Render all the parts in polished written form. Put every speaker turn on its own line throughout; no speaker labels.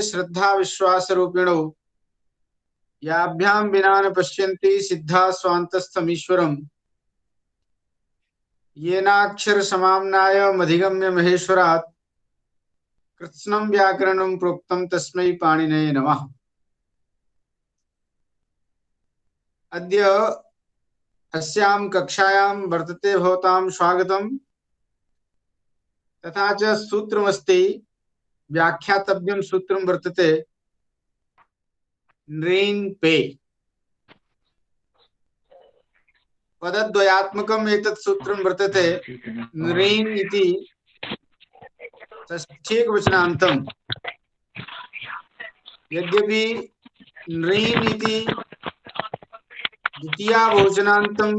श्रद्धा विश्वास रूपिणौ याभ्याम विना न पश्यन्ति सिद्धा स्वान्तस्थमीश्वरम् येनाक्षर समाम्नाय मधिगम्य महेश्वरात् कृत्स्नं व्याकरणं प्रोक्तं तस्मै पाणिनये नमः। अद्य अस्यां कक्षायां वर्तते भवतां स्वागतम्। तथा च सूत्रमस्ति, व्याख्यातव्यं सूत्रं वर्तते नृन् पे। पदद्वयात्मकम् एतत् सूत्रं वर्तते। नृन् इति षष्ठ्येकवचनान्तम्। यद्यपि नृन् इति द्वितीया बहुवचनान्तं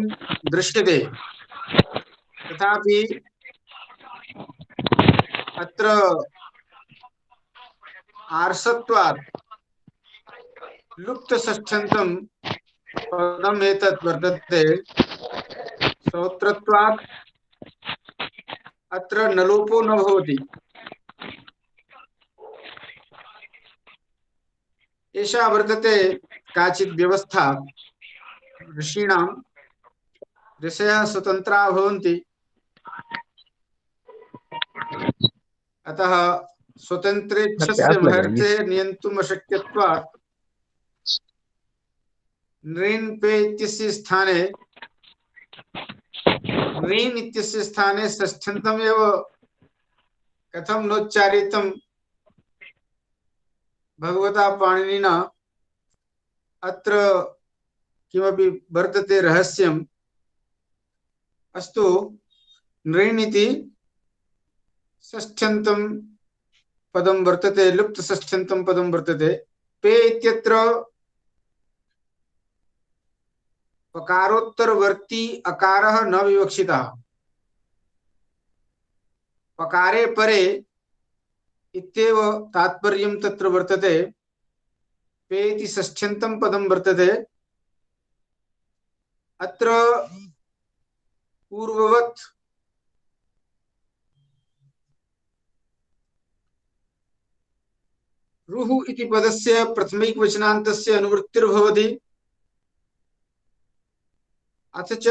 दृश्यते, तथापि अत्र आर्षत्वात् लुप्तषष्ठ्यन्तं पदम् एतत् वर्तते। श्रोत्रत्वात् अत्र नलोपो न भवति। एषा वर्तते काचित् व्यवस्था। ऋषीणां ऋषयः स्वतन्त्राः भवन्ति, अतः स्वतन्त्रेच्छस्य महर्षेः नियन्तुम् अशक्यत्वात् नृन् पे इत्यस्य स्थाने नृन् इत्यस्य स्थाने षष्ठ्यन्तम् एव कथं नोच्चारितं भगवता पाणिनिना, अत्र किमपि वर्तते रहस्यम्। अस्तु, नृन् इति षष्ठ्यन्तं पदं वर्तते, लुप्तषष्ठ्यन्तं पदं वर्तते। पे इत्यत्र पकारोत्तरवर्ती अकारः न विवक्षितः। पकारे परे इत्येव तात्पर्यं तत्र वर्तते। पे इति षष्ठ्यन्तं पदं वर्तते। अत्र पूर्ववत् रुः इति पदस्य प्रथमैकवचनान्तस्य अनुवृत्तिर्भवति। अथ च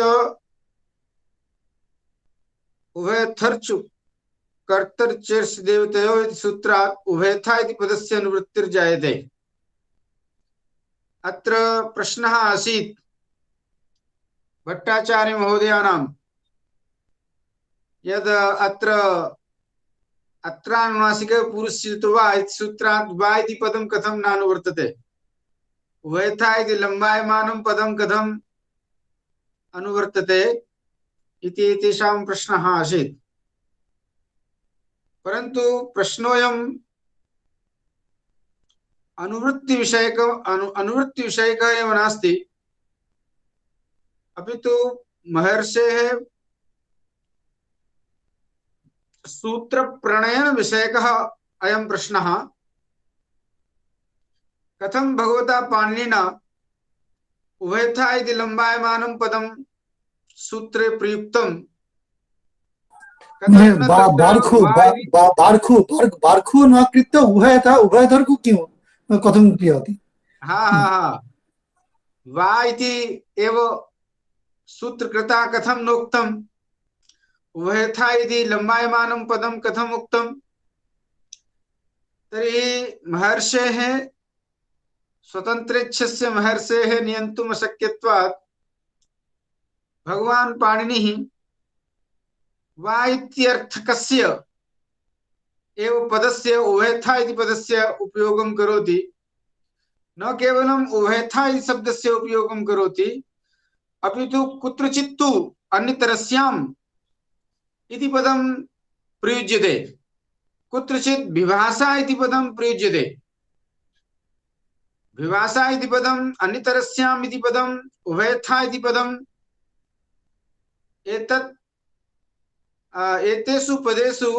उभयथर्चु कर्तर्चेर्ष देवतयोः इति सूत्रात् उभयथा इति पदस्य अनुवृत्तिर्जायते। अत्र प्रश्नः आसीत् भट्टाचार्य महोदयानां, यद् अत्र अत्रानुनासिक पुरुषस्य वा इति सूत्रात् वा इति पदं कथं नानुवर्तते, उभयथा इति लम्बायमानं पदं कथं अनुवर्तते इति एतेषां प्रश्नः आसीत्। परन्तु प्रश्नोऽयम् अनुवृत्तिविषयकः एव नास्ति, अपि तु महर्षेः सूत्रप्रणयन विषयकः अयं प्रश्नः। कथं भगवता पाणिनिना उभयथा इति लम्बायमानं पदं सूत्रे प्रयुक्तं,
बार्खु न कृत्य उभयथा उभयधर्खु किं कथं क्रियते?
वा इति एव सूत्रकृता कथं नोक्तम्, उभयथा इति लम्बायमानं पदं कथम् उक्तं? तर्हि महर्षेः स्वतन्त्रेच्छस्य महर्षेः नियन्तुम् अशक्यत्वात् भगवान् पाणिनिः वा इत्यर्थकस्य एव पदस्य उभयथा इति पदस्य उपयोगं करोति। न केवलम् उभयथा इति शब्दस्य उपयोगं करोति, अपि तु कुत्रचित्तु अन्यतरस्याम् इति पदं प्रयुज्यते, कुत्रचित् विभाषा इति पदं प्रयुज्यते। विभाषा इति पदम्, अन्यतरस्याम् इति पदम्, उभयथा इति पदम्, एतेषु पदेषु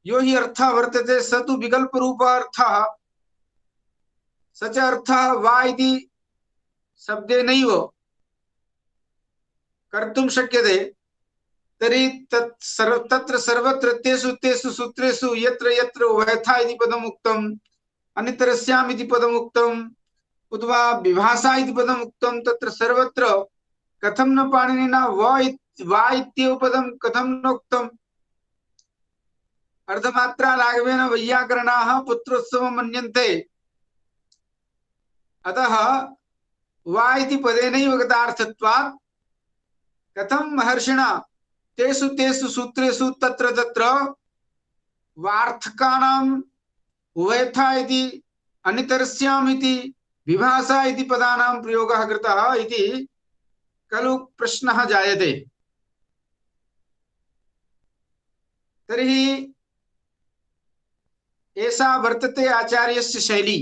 यो हि अर्थः वर्तते स तु विकल्परूपार्थः। स च अर्थः वा इति शब्देनैव कर्तुं शक्यते। तर्हि तत्र सर्वत्र तेषु सूत्रेषु यत्र यत्र उभयथा इति पदम् उक्तं अनितरस्याम् इति पदम् उक्तम् उद्वा विभाषा इति पदम् उक्तं तत्र सर्वत्र कथं न पाणिनिना वा इत्येव पदं कथं न उक्तम् अर्धमात्रा राघवेन वैयाकरणाः पुत्रोत्सवं मन्यन्ते अतः वा इति पदेनैव गतार्थत्वात् कथं महर्षिणा तेषु तेषु सूत्रेषु तत्र तत्र वार्थकानाम् उभयथा इति अनितरस्याम् इति विभाषा इति पदानां प्रयोगः कृतः इति खलु प्रश्नः जायते। तर्हि एषा वर्तते आचार्यस्य शैली।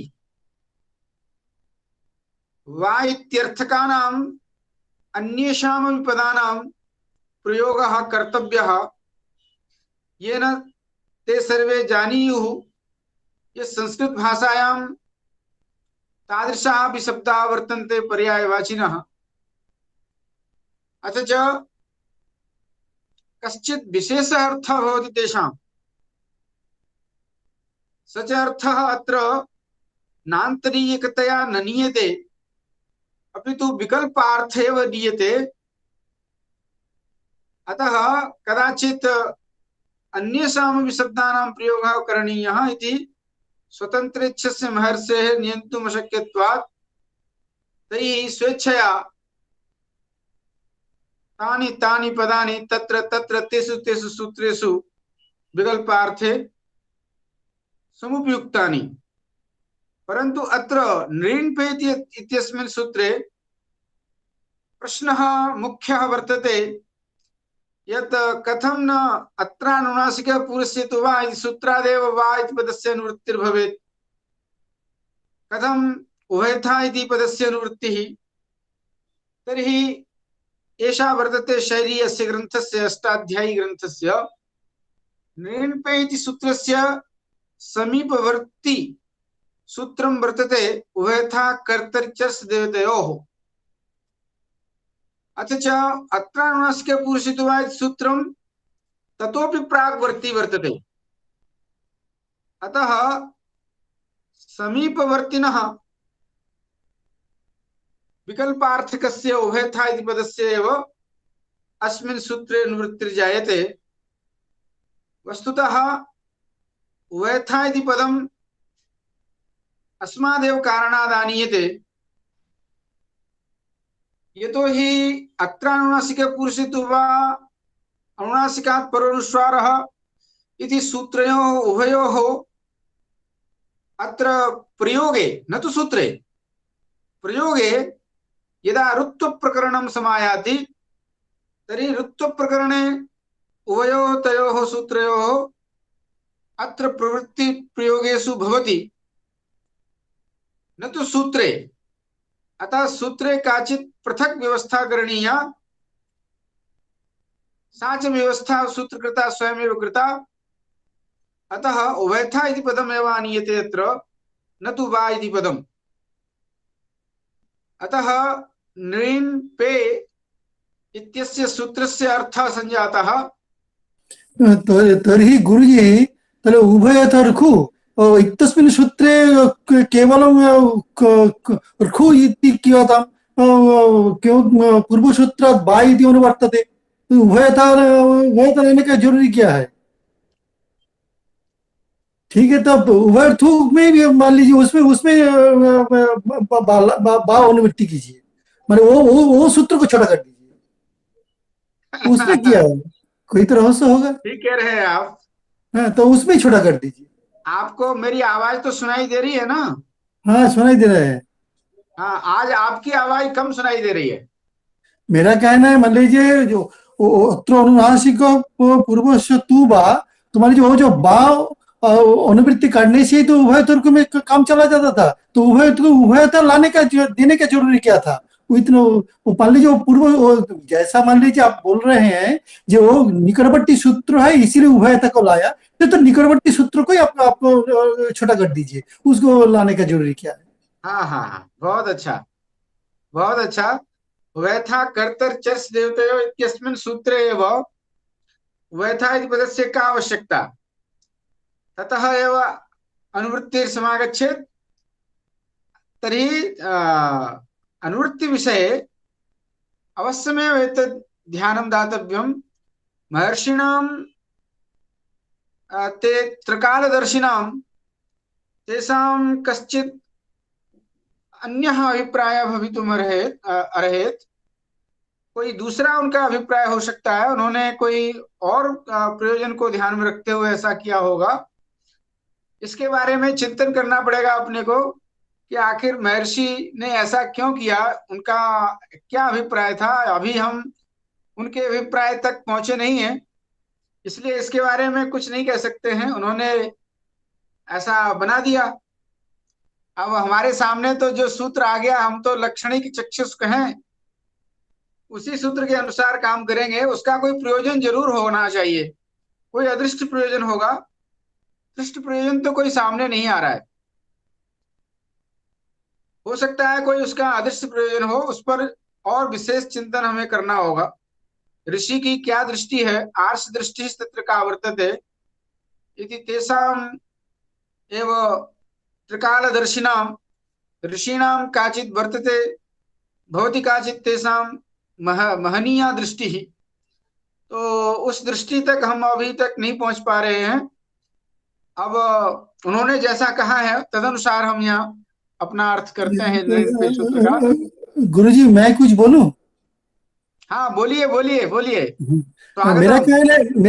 वा इत्यर्थकानाम् अन्येषामपि पदानां प्रयोगः कर्तव्यः येन ते सर्वे जानीयुः यत् संस्कृत भाषायां तादृशाः अपि शब्दाः वर्तन्ते पर्यायवाचिनः अथ च कश्चित् विशेषः अर्थः भवति तेषां स च अर्थः अत्र नान्तरीयकतया न नीयते अपितु विकल्पार्थे एव नीयते। अतः कदाचित् अन्येषामपि शब्दानां प्रयोगः करणीयः इति स्वतन्त्रेच्छस्य महर्षेः नियन्तुम् अशक्यत्वात् तैः स्वेच्छया तानि तानि पदानि तत्र तत्र तेषु तेषु सूत्रेषु विकल्पार्थे समुपयुक्तानि। परन्तु अत्र नृण्पेति इत्यस्मिन् सूत्रे प्रश्नः मुख्यः वर्तते यत् कथं न अत्रानुनासिकः पूर्वस्य तु वा इति सूत्रादेव वा इति पदस्य अनुवृत्तिर्भवेत् कथम् उभयथा इति पदस्य अनुवृत्तिः। तर्हि एषा वर्तते शैली अस्य ग्रन्थस्य अष्टाध्यायी ग्रन्थस्य। नृण्पे इति सूत्रस्य समीपवर्ती सूत्रं वर्तते उभयथा कर्तरिचर्स् देवतयोः। अथ च अत्रानुनासिके पूर्वसितो वा इति सूत्रं ततोपि प्राग्वर्ती वर्तते। अतः समीपवर्तिनः विकल्पार्थकस्य उभयथा इति पदस्य एव अस्मिन् सूत्रे अनुवृत्तिर्जायते। वस्तुतः उभयथा इति पदम् अस्मादेव कारणात् आनीयते यतो हि अत्रानुनासिके पुरुषितो वा अनुनासिकात् परोनुस्वारः इति सूत्रयोः उभयोः अत्र प्रयोगे न तु सूत्रे प्रयोगे यदा ऋत्वप्रकरणं समायाति तर्हि ऋत्वप्रकरणे उभयोः तयोः सूत्रयोः अत्र प्रवृत्ति प्रयोगेषु भवति न तु सूत्रे। अतः सूत्रे काचित् पृथक् व्यवस्था करणीया सा च व्यवस्था सूत्रकृता स्वयमेव कृता। अतः उभयथा इति पदमेव आनीयते अत्र न तु वा इति पदम्। अतः नृन् पे इत्यस्य सूत्रस्य अर्थः सञ्जातः।
तर्हि गुरुजी तर्हि उभयतर्खु इत्यस्मिन् सूत्रे केवलं र्खु इति कियतां पूर्वसूत्रात् बा इति अनुवर्तते। उभयता उभयता लेने का जरूरी क्या है? ठीक है, तब उभयर्थु में भी मान लीजिए उसमें उसमें बा अनुवृत्ति कीजिए, माने वो सूत्र को छोटा कर दीजिए। उसमें क्या है, कोई तो रहस्य होगा।
ठीक कह रहे हैं आप।
हाँ, तो उसमें छोटा कर दीजिए।
आपको मेरी आवाज तो सुनाई दे रही है ना?
हाँ, सुनाई दे रहा है।
हाँ, आज आपकी आवाज कम सुनाई दे रही है।
मेरा कहना है, मान लीजिए जो अनुनासिक पूर्वस्य तू बा, तो मान लीजिए वो जो बा अनुवृत्ति करने से ही तो उभयतर्क में काम चला जाता था। तो उभयता लाने का देने का जरूरी क्या था? वो इतना मान लीजिए पूर्व जैसा मान लीजिए आप बोल रहे हैं जो निकटवर्ती सूत्र है इसीलिए उभयता को लाया, तो निकटवर्ती सूत्र को ही आप छोटा कर दीजिए, उसको लाने का जरूरी क्या है?
हाँ हाँ हाँ, बहुत अच्छा बहुत अच्छा। उभयथा कर्तर्चर्स् देवतयोः इत्यस्मिन् सूत्रे एव उभयथा इति पदस्य का आवश्यकता? ततः एव अनुवृत्तिर्समागच्छेत् तर्हि अनुवृत्तिविषये अवश्यमेव एतद् ध्यानं दातव्यं। महर्षिणां ते त्रिकालदर्शिनां तेषां कश्चित् अन्यः अभिप्रायः भवितुम् अर्हेत्। कोई दूसरा उनका अभिप्राय हो सकता है, उन्होंने कोई और प्रयोजन को ध्यान में रखते हुए ऐसा किया होगा। इसके बारे में चिंतन करना पड़ेगा अपने को कि आखिर महर्षि ने ऐसा क्यों किया, उनका क्या अभिप्राय था। अभी हम उनके अभिप्राय तक पहुंचे नहीं हैं, इसलिए इसके बारे में कुछ नहीं कह सकते हैं। उन्होंने ऐसा बना दिया। अब हमारे सामने तो जो सूत्र आ गया, हम तो लक्षणिक चक्षुष्क हैं, उसी सूत्र के अनुसार काम करेंगे। उसका कोई प्रयोजन जरूर होना चाहिए, कोई अदृष्ट प्रयोजन होगा। दृष्ट प्रयोजन तो कोई सामने नहीं आ रहा है। हो सकता है कोई उसका अदृष्ट प्रयोजन हो, उस पर और विशेष चिंतन हमें करना होगा। ऋषि की क्या दृष्टि है, आर्ष दृष्टि तत्र का वर्तते इति तेषाम् एव त्रिकालदर्शिनां ऋषीणां काचित् वर्तते, भवति काचित् तेषां महनीया दृष्टि। तो उस दृष्टि तक हम अभी तक नहीं पहुंच पा रहे हैं। अब उन्होंने जैसा कहा है तदनुसार हम यहाँ अपना अर्थ करते हैं निरूपे सूत्र का।
गुरुजी मैं कुछ बोलूं?
हाँ बोलिए बोलिए बोलिए, स्वागत
मेरा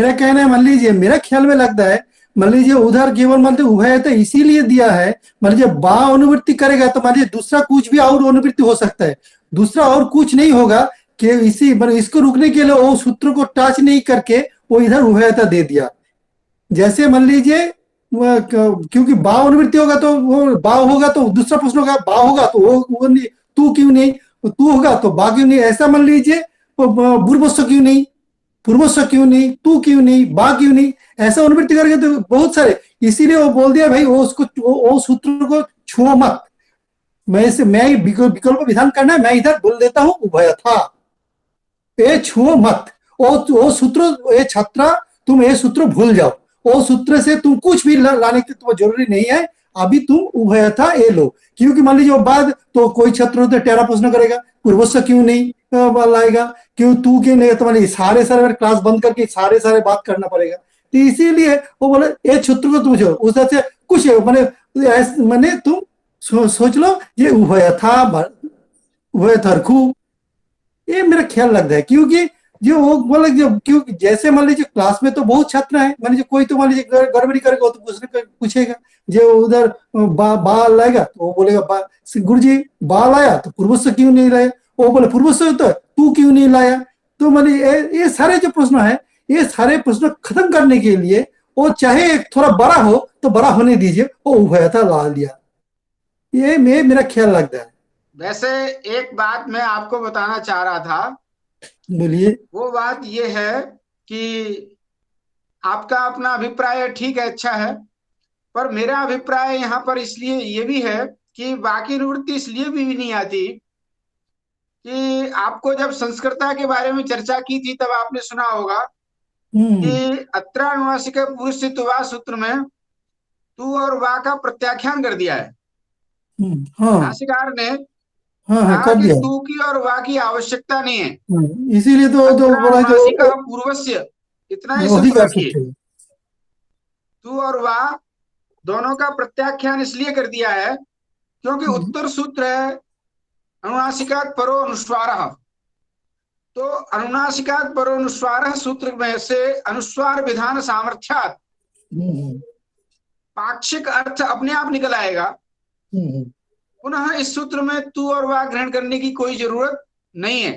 है।
कहना है, मान लीजिए मेरा ख्याल में लगता है, मान लीजिए उधर केवल मान लीजिए उभयता इसीलिए दिया है, मान लीजिए बा अनुवृत्ति करेगा तो मान लीजिए दूसरा कुछ भी और अनुवृत्ति हो सकता है, दूसरा और कुछ नहीं होगा कि इसी मतलब इसको रुकने के लिए वो सूत्र को टच नहीं करके वो इधर उभयता दे दिया। जैसे मान लीजिए क्योंकि बा अनुवृत्ति होगा तो वो बा होगा तो दूसरा प्रश्न होगा, बा होगा तो वो नहीं, तू क्यों नहीं, तू होगा तो बा क्यों नहीं, ऐसा मान लीजिए पूर्वस्व क्यों नहीं, पूर्वस्व क्यों नहीं, तू क्यों नहीं, बा क्यों नहीं, ऐसा अनुवृत्ति करके तो बहुत सारे। इसीलिए वो बोल दिया भाई वो उसको वो सूत्र को छुओ मत। मैं विकल्प विधान करना है, मैं इधर बोल देता हूं उभयथा, ये छुओ मत। वो सूत्र ये छात्रा तुम ये सूत्र भूल जाओ, वो सूत्र से तुम कुछ भी लाने की तुम्हें जरूरी नहीं है, अभी तुम उभयथा ये लो। क्योंकि मान लीजिए बाद तो कोई छात्र तो टेरा प्रश्न करेगा, पूर्वस्व क्यों नहीं लाएगा, क्यों तू क्यों नहीं, तो मान सारे क्लास बंद करके सारे बात करना पड़ेगा। तो इसीलिए वो बोले ये सूत्र को तुम जो उस से कुछ मैंने तुम सोच लो ये उभयथा उभयथर्खु, ये मेरा ख्याल लगता है। क्योंकि जो वो बोले जो क्योंकि जैसे मान लीजिए क्लास में तो बहुत छात्र हैं, मान लीजिए कोई तो मान लीजिए गड़बड़ी करेगा तो पूछेगा, जो उधर बा लाएगा तो वो बोलेगा गुरुजी बा लाया तो पूर्वस्व क्यों नहीं लाया, वो बोले पूर्वस्व तो तू क्यों नहीं लाया। तो मान ये सारे जो प्रश्न है, ये सारे प्रश्न खत्म करने के लिए वो चाहे थोड़ा बड़ा हो तो बड़ा होने दीजिए, वो उभयता ला लिया। ये मेरा ख्याल लगता है।
वैसे एक बात मैं आपको बताना चाह रहा था,
बोलिए।
वो बात ये है कि आपका अपना अभिप्राय ठीक है, अच्छा है, पर मेरा अभिप्राय यहाँ पर इसलिए ये भी है कि बाकी निवृत्ति इसलिए भी नहीं आती कि आपको जब संस्कृता के बारे में चर्चा की थी तब आपने सुना होगा कि अत्रानुनासिक पुरुष तुवा सूत्र में तू और वा का प्रत्याख्यान कर दिया है।
हाँ
भाष्यकार ने
हाँ
कहा
कर
कि
दिया।
तू की और वा की आवश्यकता नहीं है,
इसीलिए तो बोला जो
अत्रानुनासिक पूर्वस्य, इतना ही सिर्फ
अधिकार
रखिए।
सकते।
तू और वा दोनों का प्रत्याख्यान इसलिए कर दिया है क्योंकि उत्तर सूत्र है अनुनासिकात् परो अनुस्वारः। तो अनुनासिकात् परो अनुस्वारः सूत्र में से अनुस्वार विधान सामर्थ्यात् पाक्षिक अर्थ अपने आप निकल आएगा। पुनः इस सूत्र में तू और वा ग्रहण करने की कोई जरूरत नहीं है।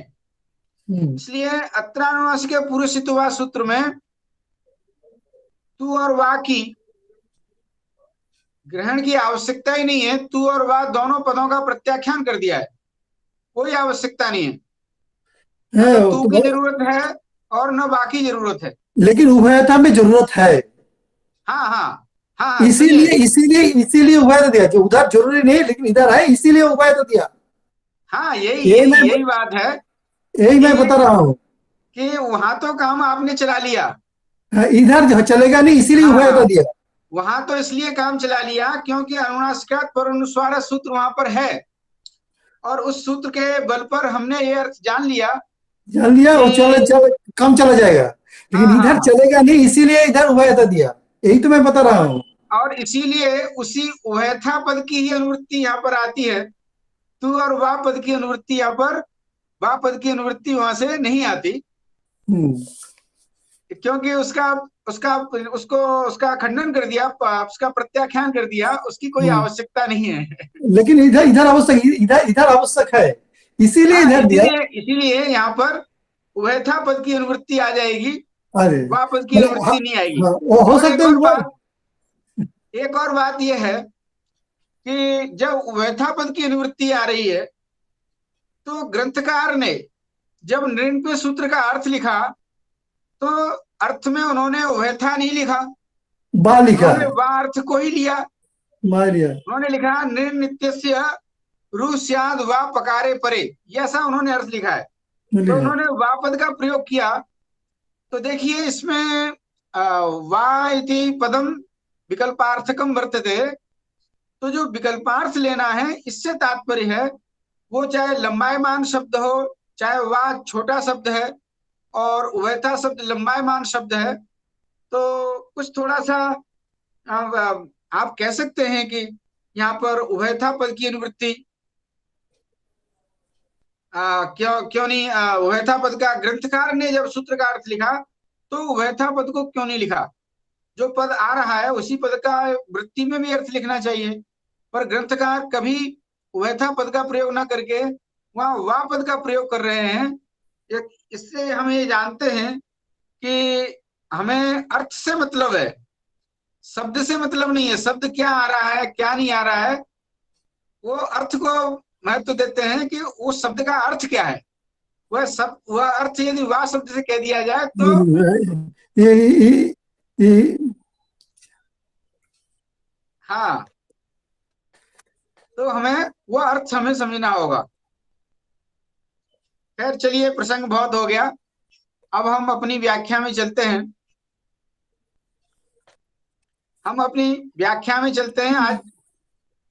इसलिए अत्रानुनासिक पुरुषित्वा सूत्र में तू और वा की ग्रहण की आवश्यकता ही नहीं है। तू और वा दोनों पदों का प्रत्याख्यान कर दिया है, कोई आवश्यकता नहीं है। न तो तू की जरूरत है और न वा की जरूरत है,
लेकिन उभयता में जरूरत है।
हाँ हाँ हाँ,
इसीलिए उभयता दिया, जो उधर जरूरी नहीं लेकिन इधर है इसीलिए उभयता दिया।
हाँ यही बात है,
यही मैं बता रहा हूँ
कि वहां तो काम आपने चला लिया,
इधर जो चलेगा नहीं, इसीलिए उभयता दिया।
वहां तो इसलिए काम चला लिया क्योंकि अनुनासिकात पर अनुस्वार सूत्र वहां पर है, और उस सूत्र के बल पर हमने ये अर्थ जान लिया
जान लिया और चल
कि
चल काम चला जाएगा,
हाँ
लेकिन
हाँ
इधर
हाँ।
चलेगा नहीं, इसीलिए इधर उभयता दिया। यही तो मैं बता रहा
और
हूँ।
और इसीलिए उसी उभयथा पद की ही अनुवृत्ति यहाँ पर आती है। तू और वाह पद की अनुवृत्ति यहाँ पर, वाह पद की अनुवृत्ति वहां से नहीं आती,
हम्म।
क्योंकि उसका उसका उसको उसका खंडन कर दिया, उसका प्रत्याख्यान कर दिया, उसकी कोई
हम्म।
आवश्यकता नहीं है।
लेकिन इधर इधर आवश्यक, इधर इधर आवश्यक है, इसीलिए
हाँ,
इधर दिया।
इसीलिए इसीलिए यहाँ पर उभयथा पद की अनुवृत्ति आ जाएगी,
अरे
वाह पद की
मतलब
अनुवृत्ति नहीं आएगी।
हाँ, वो हो
और
सकता है
एक और बात यह है कि जब उभयथा पद की अनुवृत्ति आ रही है, तो ग्रंथकार ने जब नृण्य सूत्र का अर्थ लिखा, तो अर्थ में उन्होंने उभयथा नहीं लिखा,
बा लिखा
उन्होंने
है।
वाह अर्थ को ही लिया।
मान लिया।
उन्होंने लिखा निर्नित्यस्य रु स्याद वा पकारे परे, ये ऐसा उन्होंने अर्थ लिखा है। तो
लिखा।
उन्होंने वा पद का प्रयोग किया। तो देखिए इसमें वा इति पदम विकल्पार्थकम वर्तते। तो जो विकल्पार्थ लेना है, इससे तात्पर्य है वो चाहे लंबायमान शब्द हो, चाहे वह छोटा शब्द है, और उभयता शब्द लंबायमान शब्द है। तो कुछ थोड़ा सा आप कह सकते हैं कि यहाँ पर उभयता पद की अनुवृत्ति क्यों क्यों नहीं, उभयता पद का ग्रंथकार ने जब सूत्र का अर्थ लिखा, तो उभयता पद को क्यों नहीं लिखा? जो पद आ रहा है उसी पद का वृत्ति में भी अर्थ लिखना चाहिए, पर ग्रंथकार कभी उभयथा पद का प्रयोग ना करके वहां वा पद का प्रयोग कर रहे हैं। इससे हम ये जानते हैं कि हमें अर्थ से मतलब है, शब्द से मतलब नहीं है। शब्द क्या आ रहा है क्या नहीं आ रहा है, वो अर्थ को महत्व देते हैं कि उस शब्द का अर्थ क्या है। वह अर्थ यदि वाह शब्द से कह दिया जाए तो
ये ये
हाँ, तो हमें वह अर्थ हमें समझना होगा। खैर चलिए, प्रसंग बहुत हो गया, अब हम अपनी व्याख्या में चलते हैं। हम अपनी व्याख्या में चलते हैं। आज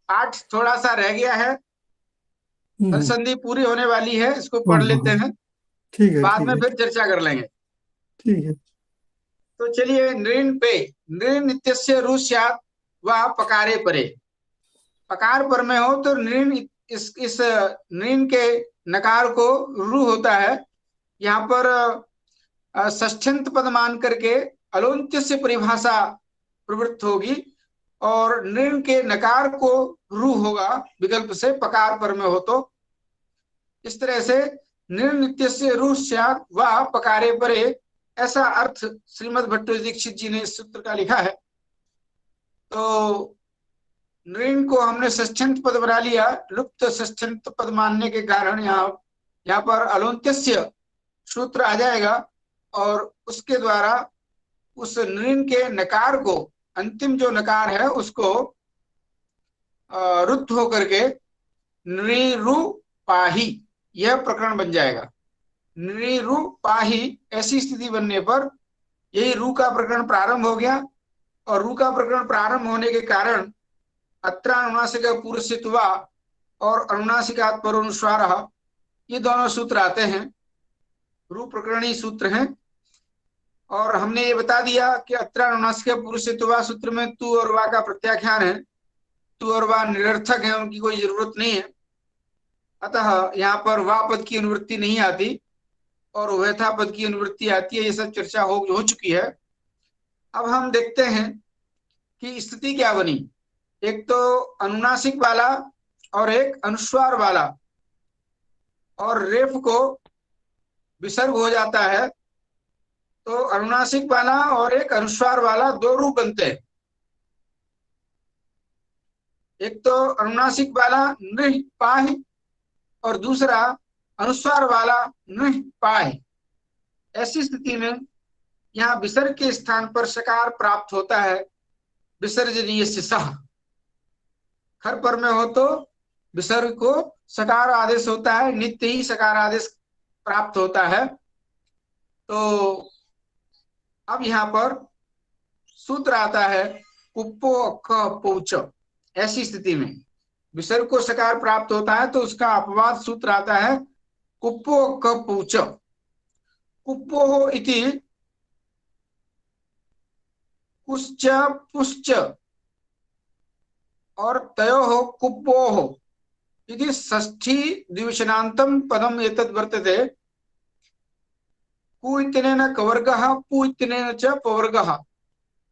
पाठ थोड़ा सा रह गया है, फल संधि पूरी होने वाली है, इसको पढ़ लेते हैं,
ठीक है
बाद
ठीक
में
है
फिर चर्चा कर लेंगे।
ठीक है।
तो चलिए, नृण पे नृण नित्यस्य रु स्यात् व पकारे परे। पकार पर में हो तो नृण, इस नृण के नकार को रु होता है। यहाँ पर षष्ठ्यंत पद मान करके अलोन्त्य से परिभाषा प्रवृत्त होगी, और नृण के नकार को रु होगा विकल्प से, पकार पर में हो तो। इस तरह से नृण नित्य से रु स्यात् व पकारे परे, ऐसा अर्थ श्रीमद् भट्टो दीक्षित जी ने इस सूत्र का लिखा है। तो नृण को हमने षष्ठ्यंत पद बना लिया, लुप्त षष्ठ्यंत पद मानने के कारण यहाँ पर अलोन्त्यस्य सूत्र आ जाएगा, और उसके द्वारा उस नृण के नकार को, अंतिम जो नकार है उसको रुद्ध होकर के नृरु पाही, यह प्रकरण बन जाएगा। नृरु पाही, ऐसी स्थिति बनने पर यही रू का प्रकरण प्रारंभ हो गया। और रू का प्रकरण प्रारंभ होने के कारण अत्र अनुनासिक पुरुषित्वा और अनुनासिकात् परोनुस्वार, ये दोनों सूत्र आते हैं, रू प्रकरणी सूत्र हैं। और हमने ये बता दिया कि अत्र अनुनासिक पुरुषित्वा सूत्र में तू और वा का प्रत्याख्यान है, तू और वा निरर्थक है, उनकी कोई जरूरत नहीं है। अतः यहाँ पर वा पद की अनुवृत्ति नहीं आती और उभयथा पद की अनुवृत्ति आती है। ये सब चर्चा हो चुकी है। अब हम देखते हैं कि स्थिति क्या बनी। एक तो अनुनासिक वाला और एक अनुस्वार वाला, और रेफ को विसर्ग हो जाता है, तो अनुनासिक वाला और एक अनुस्वार वाला दो रूप बनते हैं। एक तो अनुनासिक वाला नृह पाह, और दूसरा अनुस्वार वाला नृह पाह। ऐसी स्थिति में यहाँ विसर्ग के स्थान पर सकार प्राप्त होता है, विसर्जनीय से सह। खर पर में हो तो विसर्ग को सकार आदेश होता है, नित्य ही सकार आदेश प्राप्त होता है। तो अब यहाँ पर सूत्र आता है कुप्पो क पौच, ऐसी स्थिति में विसर्ग को सकार प्राप्त होता है तो उसका अपवाद सूत्र आता है कुप्पो क पौच। कुप्पो इति कुश्च पुश्च और तयोः कुप्पोः इति षष्ठी द्विवचनान्तं पदम् एतद् वर्तते। कु इत्यनेन कवर्गः, पु इत्यनेन च पवर्गः,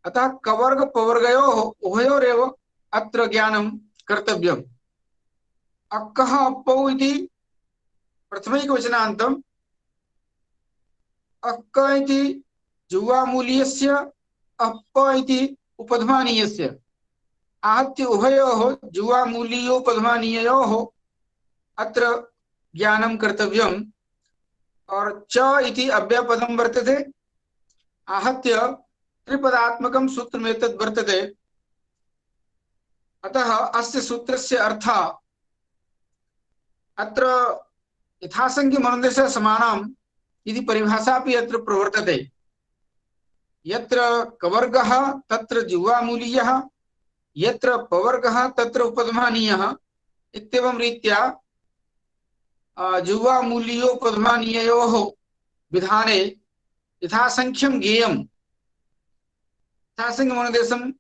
अतः कवर्ग पवर्गयोः उभयोरेव अत्र ज्ञानं कर्तव्यम्। अक्कः अप्पौ इति प्रथमैकवचनान्तम्, अक्क इति जुह्वामूलीयस्य, अप्प इति उपध्मानीयस्य, आहत्य उभयोः जुह्वामूलीयोपध्मानीययोः अत्र ज्ञानं कर्तव्यम्। और च इति अव्ययपदं वर्तते, आहत्य त्रिपदात्मकं सूत्रमेतद् वर्तते। अतः अस्य सूत्रस्य अर्थः अत्र यथासंख्यमनुदेशः समानम् इति परिभाषा अपि अत्र प्रवर्तते। यत्र कवर्गः तत्र जिह्वामूलीयः, यत्र पवर्गः तत्र उपध्मानीयः इत्येवं रीत्या जिह्वामूलीयोपध्मानीययोः विधाने यथासंख्यं ज्ञेयम्, यथासंख्यमनुदेशं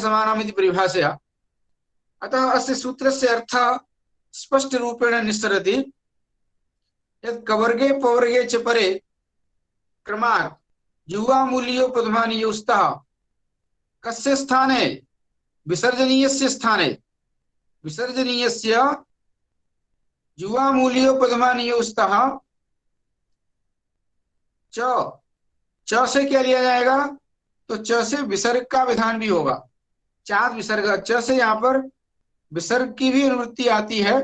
समानम् इति परिभाषया। अतः अस्य सूत्रस्य अर्थः स्पष्टरूपेण निस्सरति यत् कवर्गे पवर्गे च परे क्रमात् जिह्वामूलीयोपध्मानीयौ स्तः कस्य स्थाने, विसर्जनीयस्य स्थाने, विसर्जनीयस्य जिह्वामूलीयोपध्मानीयौ स्तः च से क्या लिया जाएगा, तो च से विसर्ग का विधान भी होगा। चार विसर्ग, च से यहाँ पर विसर्ग की भी अनुवृत्ति आती है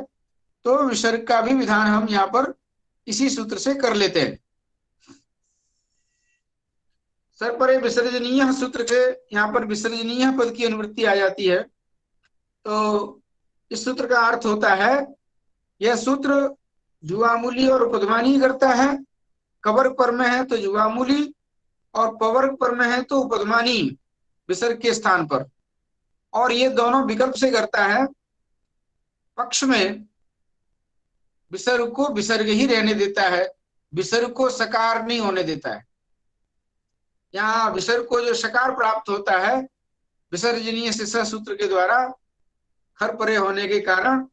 तो विसर्ग का भी विधान हम यहाँ पर इसी सूत्र से कर लेते हैं। सर पर विसर्जनीय सूत्र के यहाँ पर विसर्जनीय पद की अनुवृत्ति आ जाती है। तो इस सूत्र का अर्थ होता है, यह सूत्र जुह्वामूली और उपध्मानी करता है। कवर्ग पर में है तो जुह्वामूली और पवर्ग पर में है तो उपध्मानी विसर्ग के स्थान पर, और ये दोनों विकल्प से करता है। पक्ष में विसर्ग को विसर्ग ही रहने देता है, विसर्ग को सकार नहीं होने देता है। यहाँ विसर्ग को जो सकार प्राप्त होता है विसर्जनीय से सूत्र के द्वारा खर परे होने के कारण,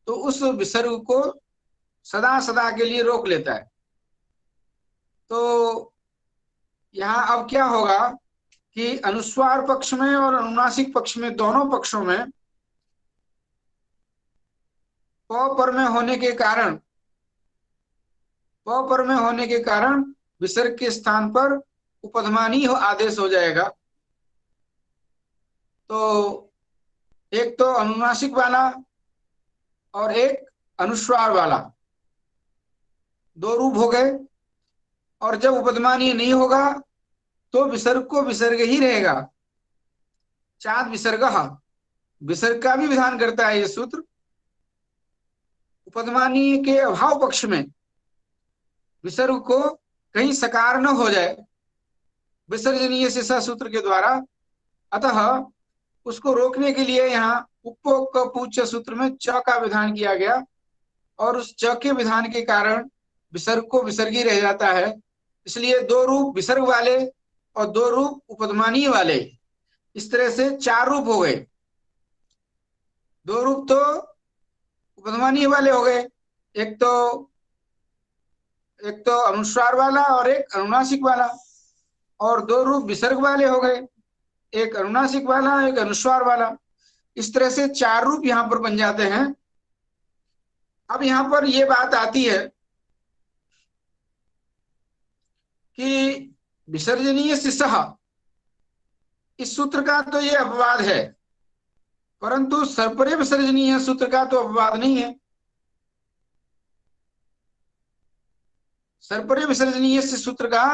तो उस विसर्ग को सदा सदा के लिए रोक लेता है। तो यहाँ अब क्या होगा कि अनुस्वार पक्ष में और अनुनासिक पक्ष में, दोनों पक्षों में प पर में होने के कारण विसर्ग के स्थान पर उपध्मानी आदेश हो जाएगा। तो एक तो अनुनासिक वाला और एक अनुस्वार वाला, दो रूप हो गए। और जब उपध्मानी नहीं होगा तो विसर्ग को विसर्ग ही रहेगा। चाद विसर्ग, विसर्ग का भी विधान करता है यह सूत्र। उपध्मानी के अभाव पक्ष में विसर्ग को कहीं सकार न हो जाए विसर्जनीय से सूत्र के द्वारा, अतः उसको रोकने के लिए यहाँ उपो क पूच सूत्र में च का विधान किया गया, और उस च के विधान के कारण विसर्ग को विसर्ग ही रह जाता है। इसलिए दो रूप विसर्ग वाले और दो रूप उपध्मानी वाले, इस तरह से चार रूप हो गए। दो रूप तो उपध्मानी वाले हो गए, एक तो अनुस्वार वाला और एक अनुनासिक वाला, और दो रूप विसर्ग वाले हो गए, एक अनुनासिक वाला एक अनुस्वार वाला। इस तरह से चार रूप यहां पर बन जाते हैं। अब यहां पर यह बात आती है कि विसर्जनीय शिशः, इस सूत्र का तो ये अपवाद है, परंतु सर्परे विसर्जनीय सूत्र का तो अपवाद नहीं है। सर्परे विसर्जनीय सूत्र का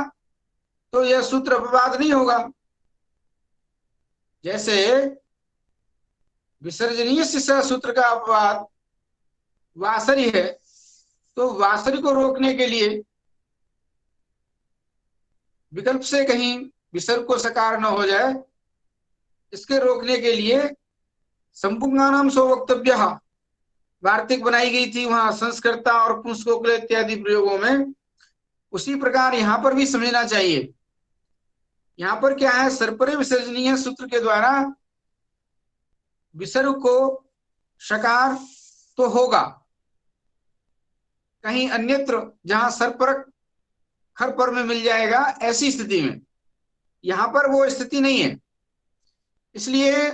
तो यह सूत्र अपवाद नहीं होगा। जैसे विसर्जनीय शिशः सूत्र का अपवाद वासरी है, तो वासरी को रोकने के लिए विकल्प से कहीं विसर्ग को सकार न हो जाए इसके रोकने के लिए संपुंगानाम सो वक्तव्य वार्तिक बनाई गई थी वहां संस्कृता और पुंस्कोक्ल इत्यादि प्रयोगों में। उसी प्रकार यहाँ पर भी समझना चाहिए। यहाँ पर क्या है, सर्परे विसर्जनीय सूत्र के द्वारा विसर्ग को शकार तो होगा, कहीं अन्यत्र जहां सर्परक खरपर में मिल जाएगा ऐसी स्थिति में, यहां पर वो स्थिति नहीं है। इसलिए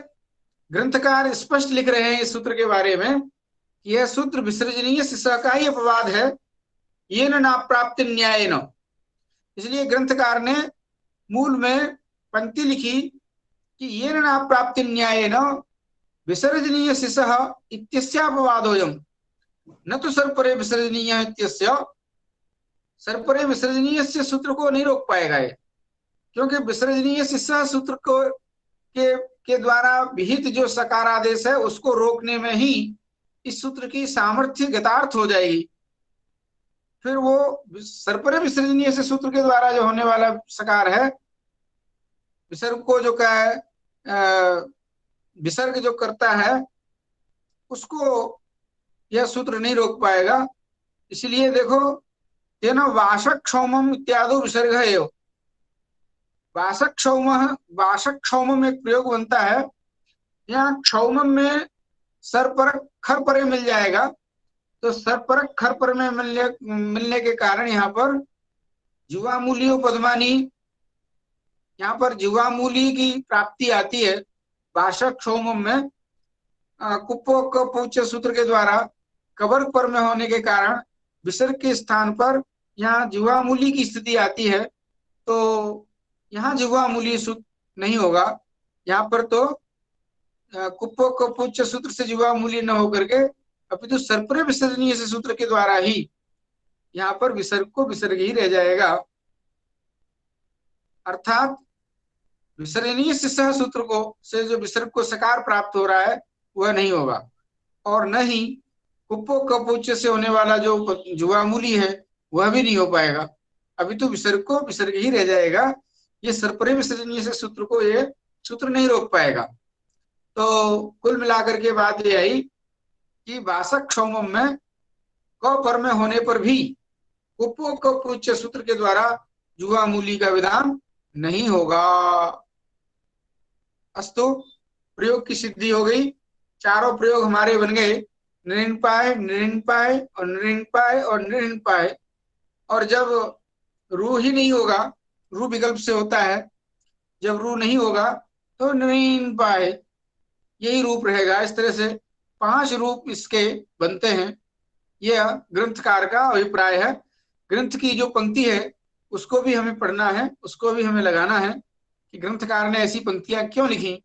ग्रंथकार स्पष्ट लिख रहे हैं इस सूत्र के बारे में कि यह सूत्र विसर्जनीय शिष्य का ही अपवाद है, ये न प्राप्ति न्याय न। इसलिए ग्रंथकार ने मूल में पंक्ति लिखी कि ये न प्राप्ति न्याय न विसर्जनीय शिष्य इत्यस्यापवादोऽयम् न तो सर्परे विसर्जनीय इत्यस्य। सर्परे विसर्जनीय से सूत्र को नहीं रोक पाएगा ये, क्योंकि विसर्जनीय शिष्य सूत्र को के द्वारा विहित जो सकार आदेश है उसको रोकने में ही इस सूत्र की सामर्थ्य गतार्थ हो जाएगी। फिर वो सर्परे विसर्जनीय से सूत्र के द्वारा जो होने वाला सकार है, विसर्ग को जो का है विसर्ग जो करता है उसको यह सूत्र नहीं रोक पाएगा। इसलिए देखो, तेन वाशक क्षौमम इत्यादि विसर्ग है। वाशक क्षौम एक प्रयोग बनता है, यहाँ क्षौम में सर्परक खरपरे मिल जाएगा, तो सर्परक खरपर में मिलने के कारण यहाँ पर जुवामूली पद्मानी, यहाँ पर जुवामूली की प्राप्ति आती है। भाषक क्षौम में कुप्पो कपूच सूत्र के द्वारा कबर पर में होने के कारण विसर्ग के स्थान पर यहाँ जुवामूली की स्थिति आती है, तो यहाँ जुवामूली सूत्र नहीं होगा। यहाँ पर तो कुप्पो कपूच सूत्र से जुवामूली न होकर के अपितु सर्परे विसर्जनीय से सूत्र के द्वारा ही यहाँ पर विसर्ग को विसर्ग ही रह जाएगा। अर्थात विसर्जनीय शिष्य सूत्र को से जो विसर्ग को सकार प्राप्त हो रहा है वह नहीं होगा, और न ही कुप्पो कपूच से होने वाला जो जुवामूली है वह भी नहीं हो पाएगा। अभी तो विसर्ग को विसर्ग ही रह जाएगा। ये सर्परे विसर्जनीय से सूत्र को ये सूत्र नहीं रोक पाएगा। तो कुल मिलाकर के बात यह आई कि भाषक क्षौम में क पर में होने पर भी कुप्पो कपूच सूत्र के द्वारा जुवामूली का विधान नहीं होगा। अस्तु, प्रयोग की सिद्धि हो गई। चारों प्रयोग हमारे बन गए, निरिनपाय, निरिनपाय और निरिनपाय और निरिनपाय। और जब रू ही नहीं होगा, रू विकल्प से होता है, जब रू नहीं होगा तो निरिनपाय यही रूप रहेगा। इस तरह से 5 रूप इसके बनते हैं। यह ग्रंथकार का अभिप्राय है। ग्रंथ की जो पंक्ति है उसको भी हमें पढ़ना है, उसको भी हमें लगाना है कि ग्रंथकार ने ऐसी पंक्तियां क्यों लिखी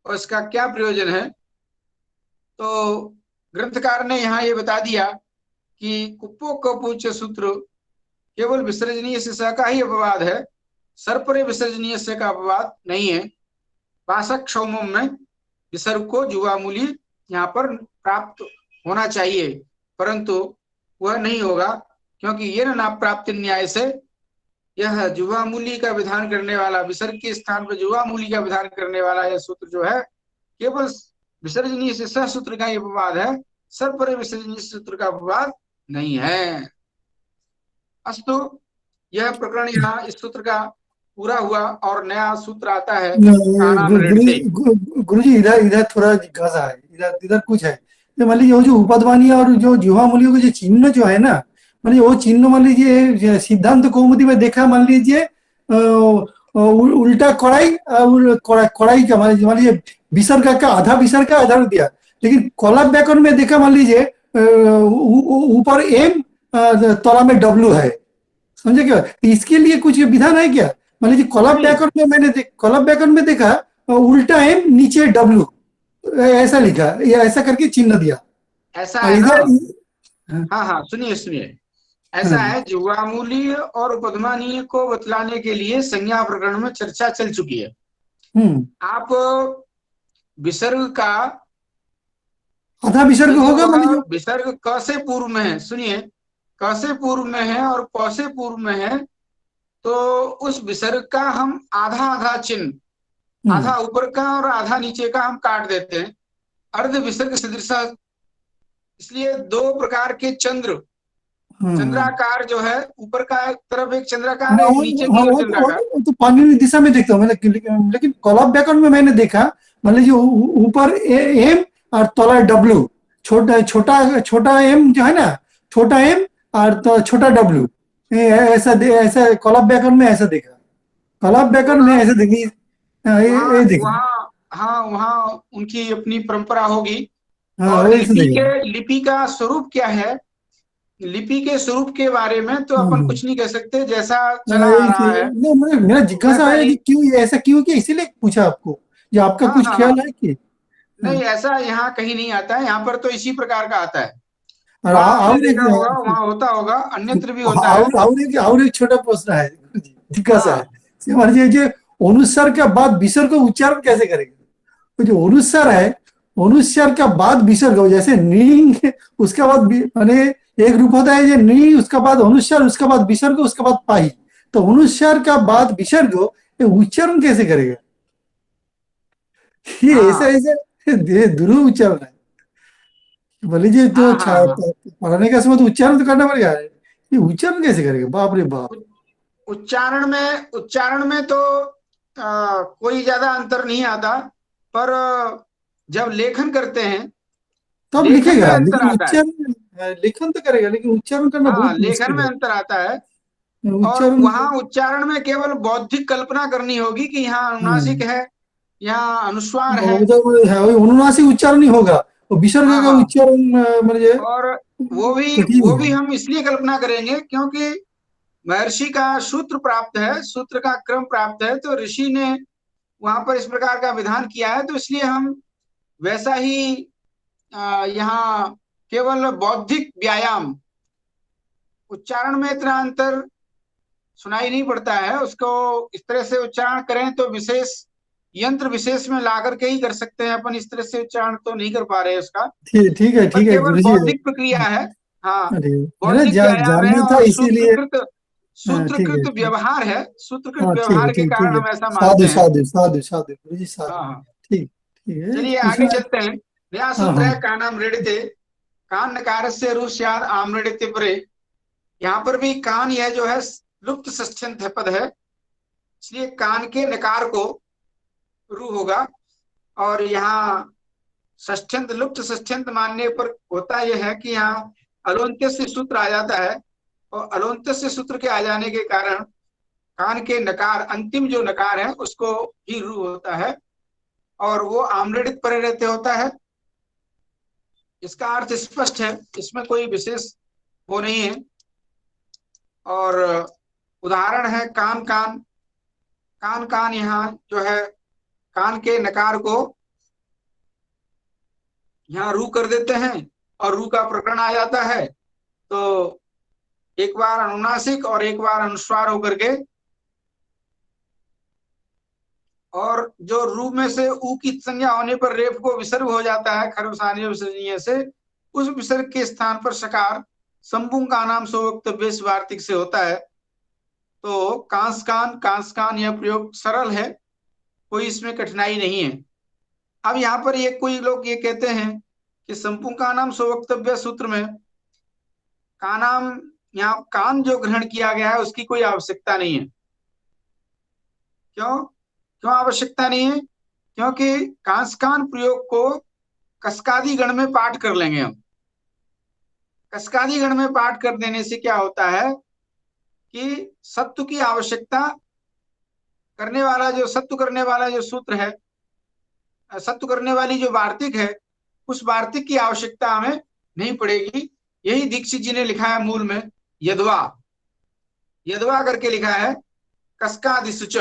और इसका क्या प्रयोजन है। तो ग्रंथकार ने यहाँ ये बता दिया कि कुप्पो कपूच सूत्र केवल विसर्जनीय शिष्य का ही अपवाद है, सर्परे विसर्जनीय से का अपवाद नहीं है। भाषक क्षौम में विसर्ग को जुवामूली यहाँ पर प्राप्त होना चाहिए, परंतु वह नहीं होगा, क्योंकि ये ना प्राप्त न्याय से यह जुवामूली का विधान करने वाला, विसर्ग के स्थान पर जुवामूली का विधान करने वाला यह सूत्र जो है केवल विसर्जनीय से सह सूत्र का अपवाद है, सर्परे विसर्जनीय सूत्र का अपवाद नहीं है। अस्तु, यह प्रकरण यहाँ इस सूत्र का पूरा हुआ और नया सूत्र आता है
गुरु जी। इधर थोड़ा जिज्ञासा है, इधर कुछ है। तो मान लीजिए जो उपद्वानी और जो जुवामूलियों के जो चिन्ह जो है ना, मान लीजिए वो चिन्ह, मान लीजिए सिद्धांत कौमुदी में देखा, मान लीजिए उल्टा कड़ाई का, मान लीजिए विसर्ग का आधा विसर्ग का आधार दिया, लेकिन कला व्याकरण में देखा, मान लीजिए ऊपर एम तला में डब्लू है, समझे क्या? इसके लिए कुछ विधान है क्या? मान लीजिए कला व्याकरण में कला व्याकरण में देखा उल्टा एम नीचे डब्लू ऐसा लिखा, या ऐसा करके चिन्ह दिया,
ऐसा है ना? हाँ, सुनिए ऐसा है। जुवामूली और उपध्मानीय को बतलाने के लिए संज्ञा प्रकरण में चर्चा चल चुकी है। आप विसर्ग का
आधा विसर्ग होगा,
विसर्ग क से पूर्व में है, सुनिए, क से पूर्व में है और प से पूर्व में है, तो उस विसर्ग का हम आधा आधा चिन्ह
हम्म
आधा ऊपर का और आधा नीचे का हम काट देते हैं, अर्ध विसर्ग सदृश। इसलिए दो प्रकार के चंद्र,
हम्म।
चंद्राकार जो है, ऊपर का एक तरफ एक चंद्राकार
ना
है, एक
वो
नीचे
हाँ,
की ओर चंद्राकार।
वो तो पानी दिशा में देखता हूँ मैं, लेकिन कॉलम बैकग्राउंड में मैंने देखा, मान लीजिए ऊपर एम और तला डब्ल्यू, छोटा छोटा छोटा एम जो है ना, छोटा एम और तो छोटा डब्ल्यू, ऐसा कॉलम बैकग्राउंड में ऐसा देखा, कॉलम
तो
बैकग्राउंड में
आप
ऐसा देखी। हाँ,
वहाँ
ये देखा।
वहाँ हाँ, वहाँ उनकी अपनी परंपरा होगी।
हाँ,
और
वो ऐसा देखा।
लिपि का स्वरूप क्या है, लिपि के स्वरूप के बारे में तो अपन
हम्म।
कुछ नहीं कह सकते, जैसा चला
हाँ,
आ रहा है
नहीं, मेरा जिज्ञासा
वैसा
है
ही।
कि क्यों ऐसा क्यों किया, इसीलिए पूछा आपको, जो आपका
हाँ
कुछ
हाँ हाँ।
ख्याल है कि। हाँ।
नहीं, ऐसा यहाँ कहीं नहीं आता है, यहाँ पर तो इसी प्रकार का आता है।
और
वहां आपने
और
देखा होगा,
एक,
वहां होता होगा, अन्यत्र भी होता है।
और एक छोटा प्रश्न है, जिज्ञासा है।
हाँ
मान लीजिए जो अनुस्वार के बाद विसर्ग को उच्चारण कैसे करेंगे, तो जो अनुस्वार है, अनुस्वार के बाद विसर्ग हो, जैसे नी, उसके बाद माने एक रूप होता है, ये नी, उसके बाद अनुस्वार, उसके बाद विसर्ग, उसके बाद पाई, तो अनुस्वार का बाद विसर्ग हो, ये उच्चारण कैसे करेगा, ये ऐसा
हाँ
ऐसा ध्रुव उच्चारण है। मान लीजिए तो
हाँ हाँ हाँ।
पढ़ाने का समय तो उच्चारण तो करना पड़ेगा, ये उच्चारण कैसे करेगा, बाप रे बाप।
उ- उच्चारण में तो कोई ज्यादा अंतर नहीं आता, पर जब लेखन करते हैं,
तब
लेखन में
लिखेगा,
अंतर
लेकिन
आता है।
उच्चारण, लेखन तो करेगा लेकिन उच्चारण करना
हाँ,
बहुत
लेखन
मुश्किल
में
है।
अंतर आता है। और
उच्चारण।
वहां उच्चारण में केवल बौद्धिक कल्पना करनी होगी कि यहाँ अनुनासिक
हम्म।
है, यहाँ अनुस्वार है।
मतलब है वही अनुनासिक उच्चारण ही होगा, और विसर्ग
हाँ
का
हाँ।
उच्चारण म्हणजे
और
कठिन
वो भी
है।
हम इसलिए कल्पना करेंगे क्योंकि महर्षि का सूत्र प्राप्त है, सूत्र का क्रम प्राप्त है, तो ऋषि ने वहां पर इस प्रकार का विधान किया है, तो इसलिए हम वैसा ही यहाँ केवल बौद्धिक व्यायाम, उच्चारण में इतना अंतर सुनाई नहीं पड़ता है। उसको इस तरह से उच्चारण करें तो विशेष यंत्र विशेष में ला करके ही कर सकते हैं अपन, इस तरह से उच्चारण तो नहीं कर पा रहे हैं उसका। पर
ठीक है
केवल
गुरु जी।
बौद्धिक प्रक्रिया है। हाँ,
अरे मेरा
बौद्धिक व्यायाम है
जानना था
और
इसीलिए। हाँ, ठीक है
सूत्रकृत
ठीक।
व्यवहार है, सूत्रकृत
हाँ, ठीक है
व्यवहार के
ठीक ठीक
कारण
है।
हम ऐसा
साधु
मानते हैं।
साधु साधु साधु गुरु जी, साधु।
हाँ हाँ।
ठीक ठीक है,
चलिए आगे
पूछना है।
चलते हैं। नया
हाँ
सूत्र
हाँ।
है कानाम रेडिते, कान नकार से रुष्याद आम रेडिते परे। यहाँ पर भी कान, यह जो है लुप्त षष्ठ्यंत पद है, इसलिए कान के नकार को रू होगा। और यहाँ षष्ठ्यंत, लुप्त षष्ठ्यंत मानने पर होता यह है कि यहाँ अलोन्त्य से सूत्र आ जाता है, और अलोन्त्य से सूत्र के आ जाने के कारण कान के नकार, अंतिम जो नकार है उसको ही रू होता है, और वो आम्रडित परे रहते होता है। इसका अर्थ स्पष्ट है, इसमें कोई विशेष वो नहीं है। और उदाहरण है कान कान, कान कान, यहाँ जो है कान के नकार को यहाँ रू कर देते हैं, और रू का प्रकरण आ जाता है, तो एक बार अनुनासिक और एक बार अनुस्वार होकर के, और जो रू में से ऊ की संज्ञा होने पर रेफ को विसर्ग हो जाता है खरवसानी विसर्जनीय से, उस विसर्ग के स्थान पर सकार संबुंग का नाम सोवक्तव्य वार्तिक से होता है। तो कांस कान यह प्रयोग सरल है, कोई इसमें कठिनाई नहीं है। अब यहाँ पर ये कोई लोग ये कहते हैं कि संपूर्ण का नाम सोवक्तव्य सूत्र में का नाम, यहाँ कान जो ग्रहण किया गया है उसकी कोई आवश्यकता नहीं है। क्यों क्यों आवश्यकता नहीं है? क्योंकि कांसकान प्रयोग को कस्कादी गण में पाठ कर लेंगे हम। कस्कादी गण में पाठ कर देने से क्या होता है कि सत्व की आवश्यकता करने वाला, जो सत्व करने वाला जो सूत्र है, सत्व करने वाली जो वार्तिक है, उस वार्तिक की आवश्यकता हमें नहीं पड़ेगी। यही दीक्षित जी ने लिखा है मूल में, यदवा, यदवा करके लिखा है, कस्कादिशुच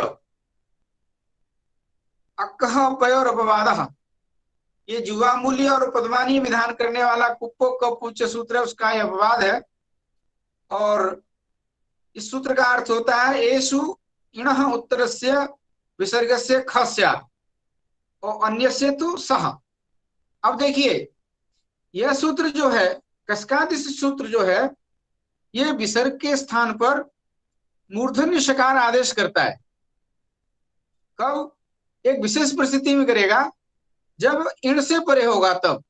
अक्कह पयोर अपवादः। ये जुवा मूल्य और पदवानी विधान करने वाला कुप्पो कप उच्च सूत्र है, उसका यह अपवाद है। और इस सूत्र का अर्थ होता है एषु इणः उत्तरस्य विसर्गस्य खस्या और अन्य से तो सह। अब देखिए, यह सूत्र जो है, कस्कादिश सूत्र जो है, ये विसर्ग के स्थान पर मूर्धन्य शकार आदेश करता है। कब? एक विशेष परिस्थिति में करेगा जब इण से परे होगा तब।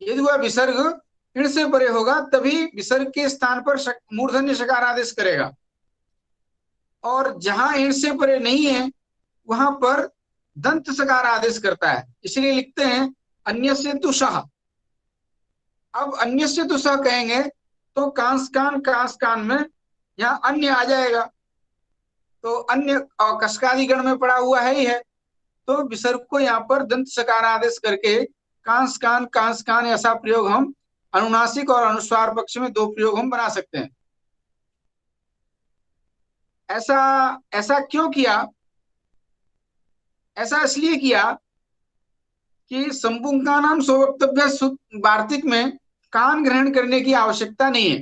यदि वह विसर्ग इण से परे होगा तभी विसर्ग के स्थान पर मूर्धन्य षकार आदेश करेगा, और जहां इण से परे नहीं है वहां पर दंत सकार आदेश करता है। इसलिए लिखते हैं अन्यस्य तु सः। अब अन्यस्य तु सः कहेंगे तो कांस कान में यहाँ अन्य आ जाएगा, तो अन्य कस्कादि गण में पड़ा हुआ है ही है, तो विसर्ग को यहाँ पर दंत सकार आदेश करके कांस कान ऐसा प्रयोग हम अनुनासिक और अनुस्वार पक्ष में दो प्रयोग हम बना सकते हैं। ऐसा ऐसा क्यों किया? ऐसा इसलिए किया कि संपुंकानाम स्ववक्तव्य वार्तिक में कान ग्रहण करने की आवश्यकता नहीं है।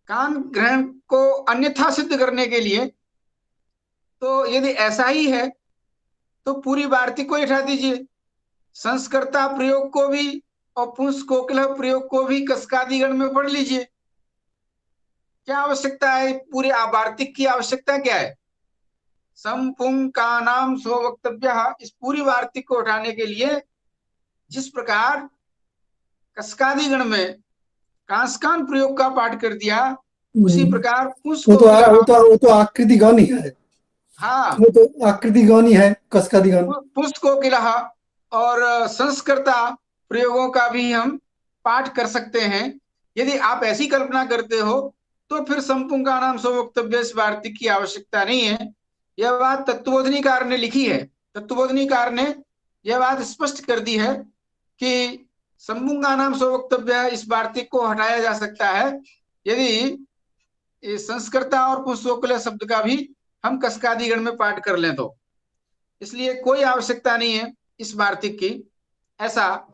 कान ग्रहण को अन्यथा सिद्ध करने के लिए तो यदि ऐसा ही है तो पूरी वार्तिक को हटा दीजिए, संस्कर्ता प्रयोग को भी और पुंस कोकिल प्रयोग को भी कस्कादिगण में पढ़ लीजिए। क्या आवश्यकता है? पूरे वार्तिक की आवश्यकता क्या है? संपुंकानाम स्ववक्तव्य, इस पूरी वार्तिक को उठाने के लिए जिस प्रकार कस्कादिगण में कांसकान प्रयोग का पाठ कर दिया, उसी प्रकार पुंस
वो
कोकिल
तो आकृति गण ही है।
हाँ,
वो तो आकृति गण ही है, कस्कादि गण।
पुंस कोकिल और संस्कृता प्रयोगों का भी हम पाठ कर सकते हैं। यदि आप ऐसी कल्पना करते हो तो फिर संपुंकानाम स्ववक्तव्य वार्तिक की आवश्यकता नहीं है। यह बात तत्वबोधनीकार ने लिखी है। तत्वबोधनीकार ने यह बात स्पष्ट कर दी है कि संपुंकानाम स्ववक्तव्य इस वार्तिक को हटाया जा सकता है यदि संस्कृता और पुंसकोकिल शब्द का भी हम कस्कादिगण में पाठ कर लें तो। इसलिए कोई आवश्यकता नहीं है इस वार्तिक की, ऐसा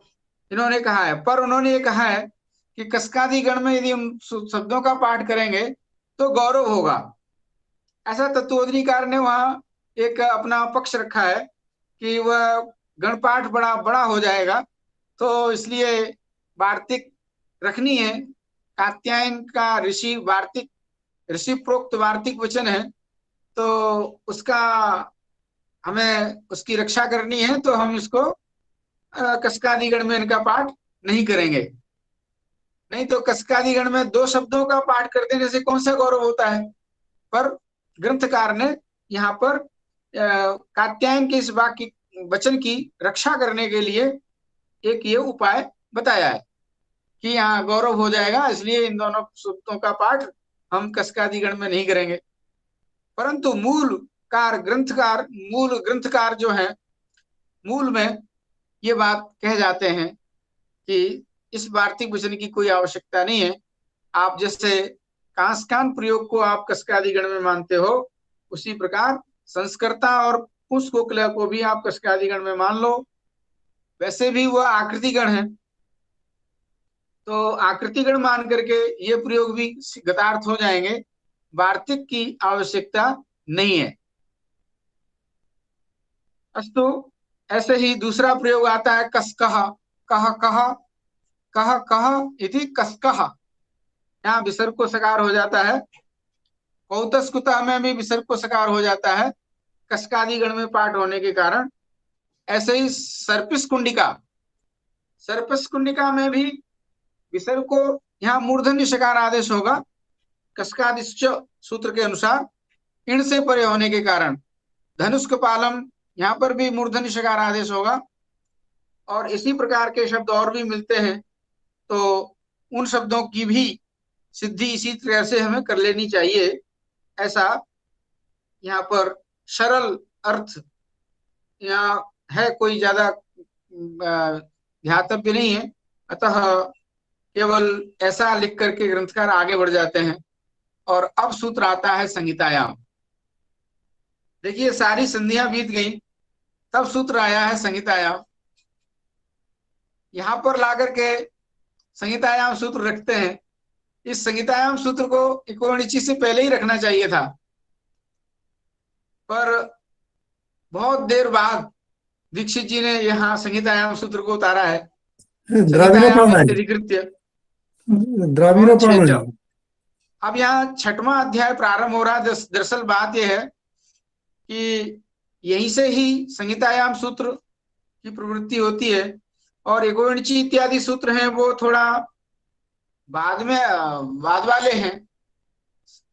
इन्होंने कहा है। पर उन्होंने ये कहा है कि कस्कादिगण में यदि हम शब्दों का पाठ करेंगे तो गौरव होगा। ऐसा तत्वोदनीकार ने वहां एक अपना पक्ष रखा है कि वह गणपाठ बड़ा बड़ा हो जाएगा, तो इसलिए वार्तिक रखनी है। कात्यायन का ऋषि वार्तिक, ऋषि प्रोक्त वार्तिक वचन है, तो उसका हमें उसकी रक्षा करनी है, तो हम इसको कस्कादिगण में इनका पाठ नहीं करेंगे। नहीं तो कस्कादिगण में दो शब्दों का पाठ कर देने से कौन सा गौरव होता है। पर ग्रंथकार ने यहाँ पर कात्यायन के इस वाक्य वचन की रक्षा करने के लिए एक ये उपाय बताया है कि यहाँ गौरव हो जाएगा, इसलिए इन दोनों शब्दों का पाठ हम कस्कादिगण में नहीं करेंगे। परंतु मूल ग्रंथकार जो है, मूल में ये बात कह जाते हैं कि इस वार्तिक वचन की कोई आवश्यकता नहीं है। आप जैसे कांसकान प्रयोग को आप कस्कादिगण में मानते हो, उसी प्रकार संस्कृता और पुंसकोकिल को भी आप कस्कादिगण में मान लो। वैसे भी वह आकृतिगण है, तो आकृतिगण मान करके ये प्रयोग भी गतार्थ हो जाएंगे, वार्तिक की आवश्यकता नहीं है। अस्तु, ऐसे ही दूसरा प्रयोग आता है कस्कह। कह कह कह कह इति कस्कह, यहाँ विसर्ग को सकार हो जाता है। कौतस्कुतः में भी विसर्ग को सकार हो जाता है कस्कादिगण में पाठ होने के कारण। ऐसे ही सर्पिस कुंडिका में भी विसर्ग को यहाँ मूर्धन्य षकार आदेश होगा कस्कादिश्च सूत्र के अनुसार, इण से परे होने के कारण। धनुष्क पालम, यहाँ पर भी मूर्धन्य षकार आदेश होगा। और इसी प्रकार के शब्द और भी मिलते हैं, तो उन शब्दों की भी सिद्धि इसी तरह से हमें कर लेनी चाहिए। ऐसा यहाँ पर सरल अर्थ यहाँ है, कोई ज्यादा ध्यातव्य नहीं है। अतः केवल ऐसा लिख करके ग्रंथकार आगे बढ़ जाते हैं। और अब सूत्र आता है संहितायाम। देखिए सारी संधियां बीत गई, तब सूत्र आया है संहितायाम। यहां पर लाकर के संहितायाम सूत्र रखते हैं। इस संहितायाम सूत्र को इकोनिची से पहले ही रखना चाहिए था, पर बहुत देर बाद दीक्षित जी ने यहाँ संहितायाम सूत्र को उतारा है।
द्राविड़।
अब यहाँ 6वां अध्याय प्रारंभ हो रहा है। दरअसल बात यह है कि यहीं से ही संहितायाम सूत्र की प्रवृत्ति होती है, और एकोणची इत्यादि सूत्र हैं वो थोड़ा बाद में बाद वाले हैं,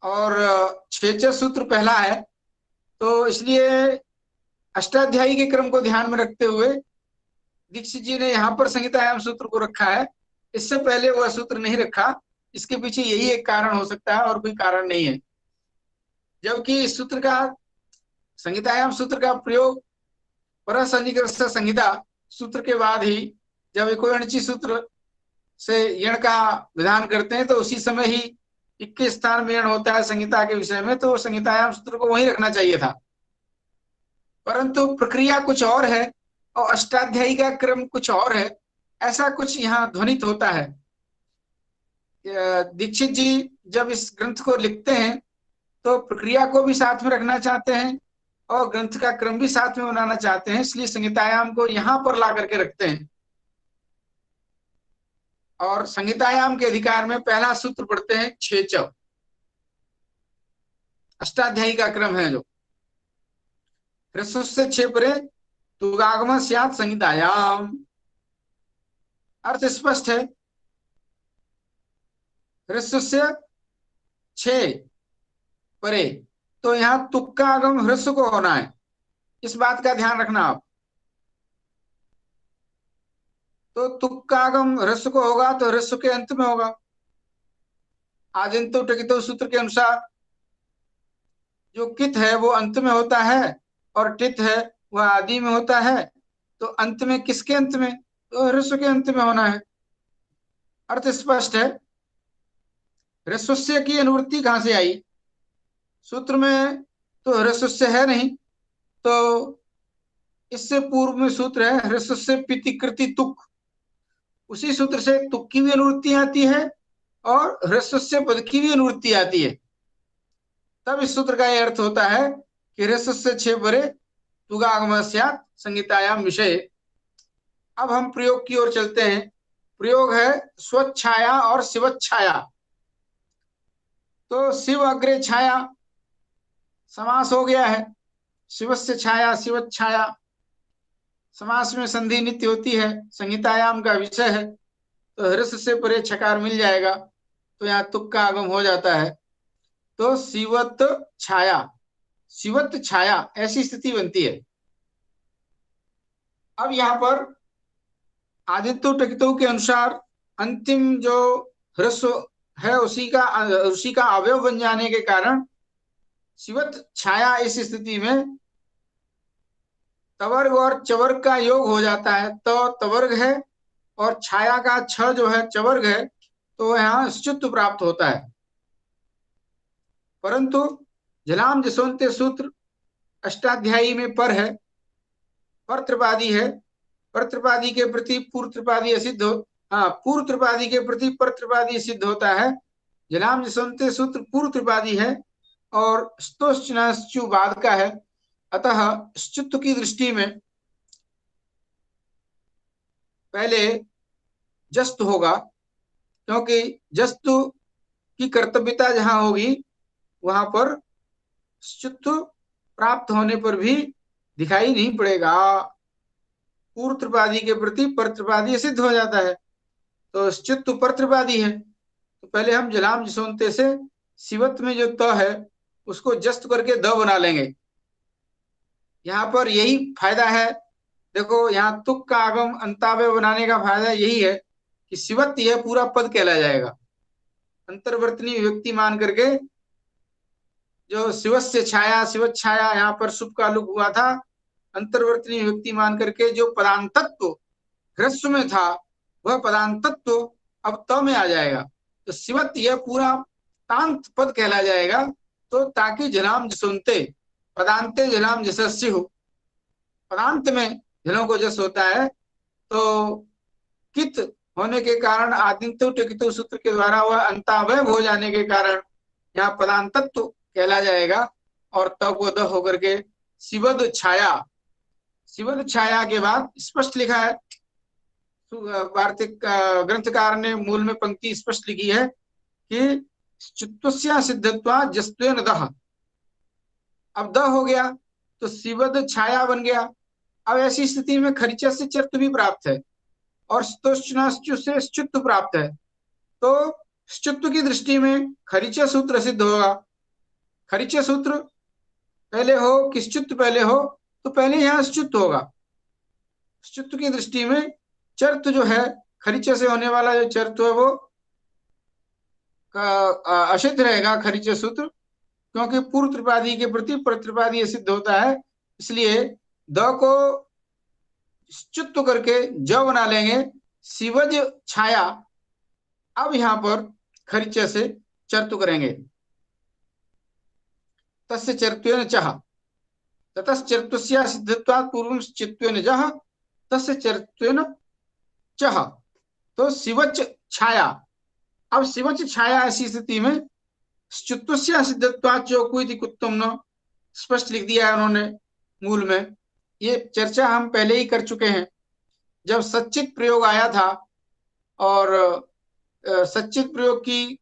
और छेच सूत्र पहला है। तो इसलिए अष्टाध्यायी के क्रम को ध्यान में रखते हुए दीक्षित जी ने यहाँ पर संहितायाम सूत्र को रखा है, इससे पहले वह सूत्र नहीं रखा। इसके पीछे यही एक कारण हो सकता है, और कोई कारण नहीं है। जबकि इस सूत्र का, संहितायाम सूत्र का प्रयोग परसन्निकर्ष संहिता सूत्र के बाद ही, जब एकोणची सूत्र से यण का विधान करते हैं तो उसी समय ही 21 स्थान में यण होता है संहिता के विषय में, तो संहितायाम सूत्र को वहीं रखना चाहिए था। परंतु प्रक्रिया कुछ और है और अष्टाध्यायी का क्रम कुछ और है, ऐसा कुछ यहाँ ध्वनित होता है। दीक्षित जी जब इस ग्रंथ को लिखते हैं तो प्रक्रिया को भी साथ में रखना चाहते हैं और ग्रंथ का क्रम भी साथ में बनाना चाहते हैं, इसलिए संहितायाम को यहाँ पर ला करके रखते हैं। और संहितायाम के अधिकार में पहला सूत्र पढ़ते हैं छेच, अष्टाध्यायी का क्रम है जो ह्रस्व से छे परे तुगागम स्यात् संहितायाम। अर्थ स्पष्ट है, ह्रस्व से छे परे, तो यहां तुक का आगम ह्रस्व को होना है, इस बात का ध्यान रखना आप। तो तुक का आगम ह्रस्व को होगा तो ह्रस्व के अंत में होगा। आदिंतो टकितो सूत्र के अनुसार जो कित है वो अंत में होता है और टित है वह आदि में होता है, तो अंत में किसके अंत में? तो ह्रस्व के अंत में होना है। अर्थ स्पष्ट है। ह्रस्व की अनुवृत्ति कहां से आई? सूत्र में तो ह्रस्व है नहीं, तो इससे पूर्व में सूत्र है ह्रस्व से पितिकृति तुक, उसी सूत्र से तुक की भी अनुवृत्ति आती है और ह्रस्व से पद की भी अनुवृत्ति आती है। तब इस सूत्र का यह अर्थ होता है कि ह्रस्व से छे परे तुगागम स्यात् संहितायाम विषय। अब हम प्रयोग की ओर चलते हैं। प्रयोग है स्वच्छाया और शिवच्छाया। तो शिव अग्रे छाया समास हो गया है, शिवस्य छाया शिवच्छाया, समास में संधि नित्य होती है, संहितायाम का विषय है, तो ह्रस्व से परे छकार मिल जाएगा, तो यहाँ तुक का आगम हो जाता है। तो शिवत छाया, शिवत छाया, ऐसी स्थिति बनती है। अब यहाँ पर आदित्य टकितो के अनुसार अंतिम जो ह्रस्व है उसी का अवयव बन जाने के कारण शिवत छाया इस स्थिति में तवर्ग और चवर्ग का योग हो जाता है। तो तवर्ग है और छाया का छ जो है चवर्ग है, तो यहाँ श्चुत्व प्राप्त होता है। परंतु जलाम जसवंते सूत्र अष्टाध्यायी में पर है, पर त्रिपादी है, पर त्रिपादी के प्रति पूर्व त्रिपादी असिद्ध हो, हाँ पूर्व त्रिपादी के प्रति पर त्रिपादी सिद्ध होता है। जलाम जसवंते सूत्र पूर्व त्रिपादी है और स्तोश्चु बाद का है, अतः श्चुत्व की दृष्टि में पहले जस्तु होगा, क्योंकि जस्तु की कर्तव्यता जहां होगी वहां पर श्चुत्व प्राप्त होने पर भी दिखाई नहीं पड़ेगा। पूर्व त्रिपादी के प्रति पर त्रिपादी सिद्ध हो जाता है, तो श्चुत्व पर त्रिपादी है। तो पहले हम जलाम जसवंते से शिवत में जो त है उसको जस्त करके द बना लेंगे। यहाँ पर यही फायदा है, देखो यहाँ तुक का आगम अंतावय बनाने का फायदा यही है कि शिवत यह पूरा पद कहला जाएगा। अंतर्वर्तनी विभक्ति मान करके जो शिवस्य छाया शिवत छाया यहाँ पर शुभ का लुक हुआ था, अंतर्वर्तनी विभक्ति मान करके जो पदांतत्व ह्रस्व में था वह पदांतत्व अब त में आ जाएगा, तो शिवत यह पूरा तांत पद कहला जाएगा। तो ताकि जलाम जसवंते पदांते जलाम जसस्य हो, पदांत में जलों को जस होता है, तो कित होने के कारण आदित्य टकितो सूत्र के द्वारा वह अंतावय हो जाने के कारण यहाँ पदांतत्व कहला जाएगा, और त को द होकर के शिवद छाया, शिवद छाया के बाद स्पष्ट लिखा है, वार्तिक ग्रंथकार ने मूल में पंक्ति स्पष्ट लिखी है कि च्युत्वस्य सिद्धत्वा जस्त्वेन दः। अब द हो गया तो सिवद छाया बन गया। अब ऐसी स्थिति में खरिचा से चर्त भी प्राप्त है और स्तोष्णाश्चु से श्चुत्व प्राप्त है। तो श्चुत्व की दृष्टि में खरिचा सूत्र सिद्ध होगा। खरिचा सूत्र पहले हो कि श्चुत्व पहले हो, तो पहले यहाँ श्चुत्व होगा। श्चुत्व की दृष्टि में चर्त जो है, खरिचा से होने वाला जो चर्त है वो असिद्ध रहेगा खरिचा सूत्र, क्योंकि पूर्व त्रिपादी के प्रति प्रतिपादी सिद्ध होता है। इसलिए द को च्युत्व करके ज बना लेंगे, शिवज छाया। अब यहां पर खरिचा से चर्तु करेंगे, तस्य चर्त्वेन चह ततश्चर्त्वस्य सिद्धत्वात् पूर्वं चित्वेन जह तस्य चर्त्वेन चह। तो शिवच छाया। अब शिवच छाया ऐसी स्थिति में च्युत्वस्य सिद्धत्वात् चोकु इति कुत्तम न स्पष्ट लिख दिया है उन्होंने मूल में। ये चर्चा हम पहले ही कर चुके हैं। जब सच्चित प्रयोग आया था और सच्चित प्रयोग की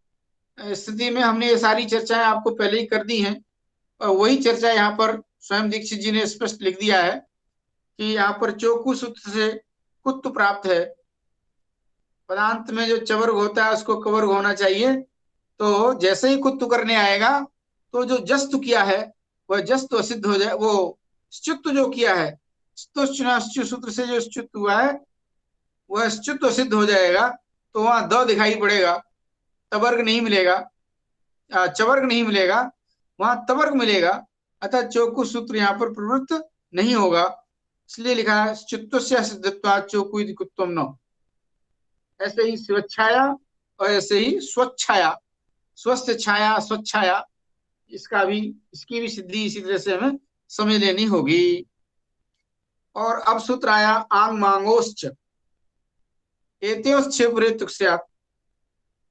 स्थिति में हमने ये सारी चर्चाएं आपको पहले ही कर दी हैं, और वही चर्चा यहाँ पर स्वयं दीक्षित जी ने स्पष्ट लिख दिया है कि यहाँ पर चोकु सूत्र से कुत्त प्राप्त है। पदांत में जो चवर्ग होता है उसको कवर्ग होना चाहिए। तो जैसे ही कुत्तु करने आएगा तो जो जस्तु किया है वह जस्तु असिद्ध हो जाए। वो श्चुत्व जो किया है, सूत्र से जो श्चुत्व हुआ है वह श्चुत्व सिद्ध हो जाएगा। तो वहां द दिखाई पड़ेगा, तवर्ग नहीं मिलेगा, चवर्ग नहीं मिलेगा, वहां तवर्ग मिलेगा। अतः चोकु सूत्र यहाँ पर प्रवृत्त नहीं होगा। इसलिए लिखा है च्युत्वस्य सिद्धत्वात् चोकु इति कुत्वम न। ऐसे ही स्वच्छाया और ऐसे ही स्वच्छाया, स्वस्थ छाया, स्वच्छाया, इसकी भी सिद्धि इसी तरह से हमें समझ लेनी होगी। और अब सूत्र आया आंग मांगोश्च एत्योश्च पुरे तुक स्यात्।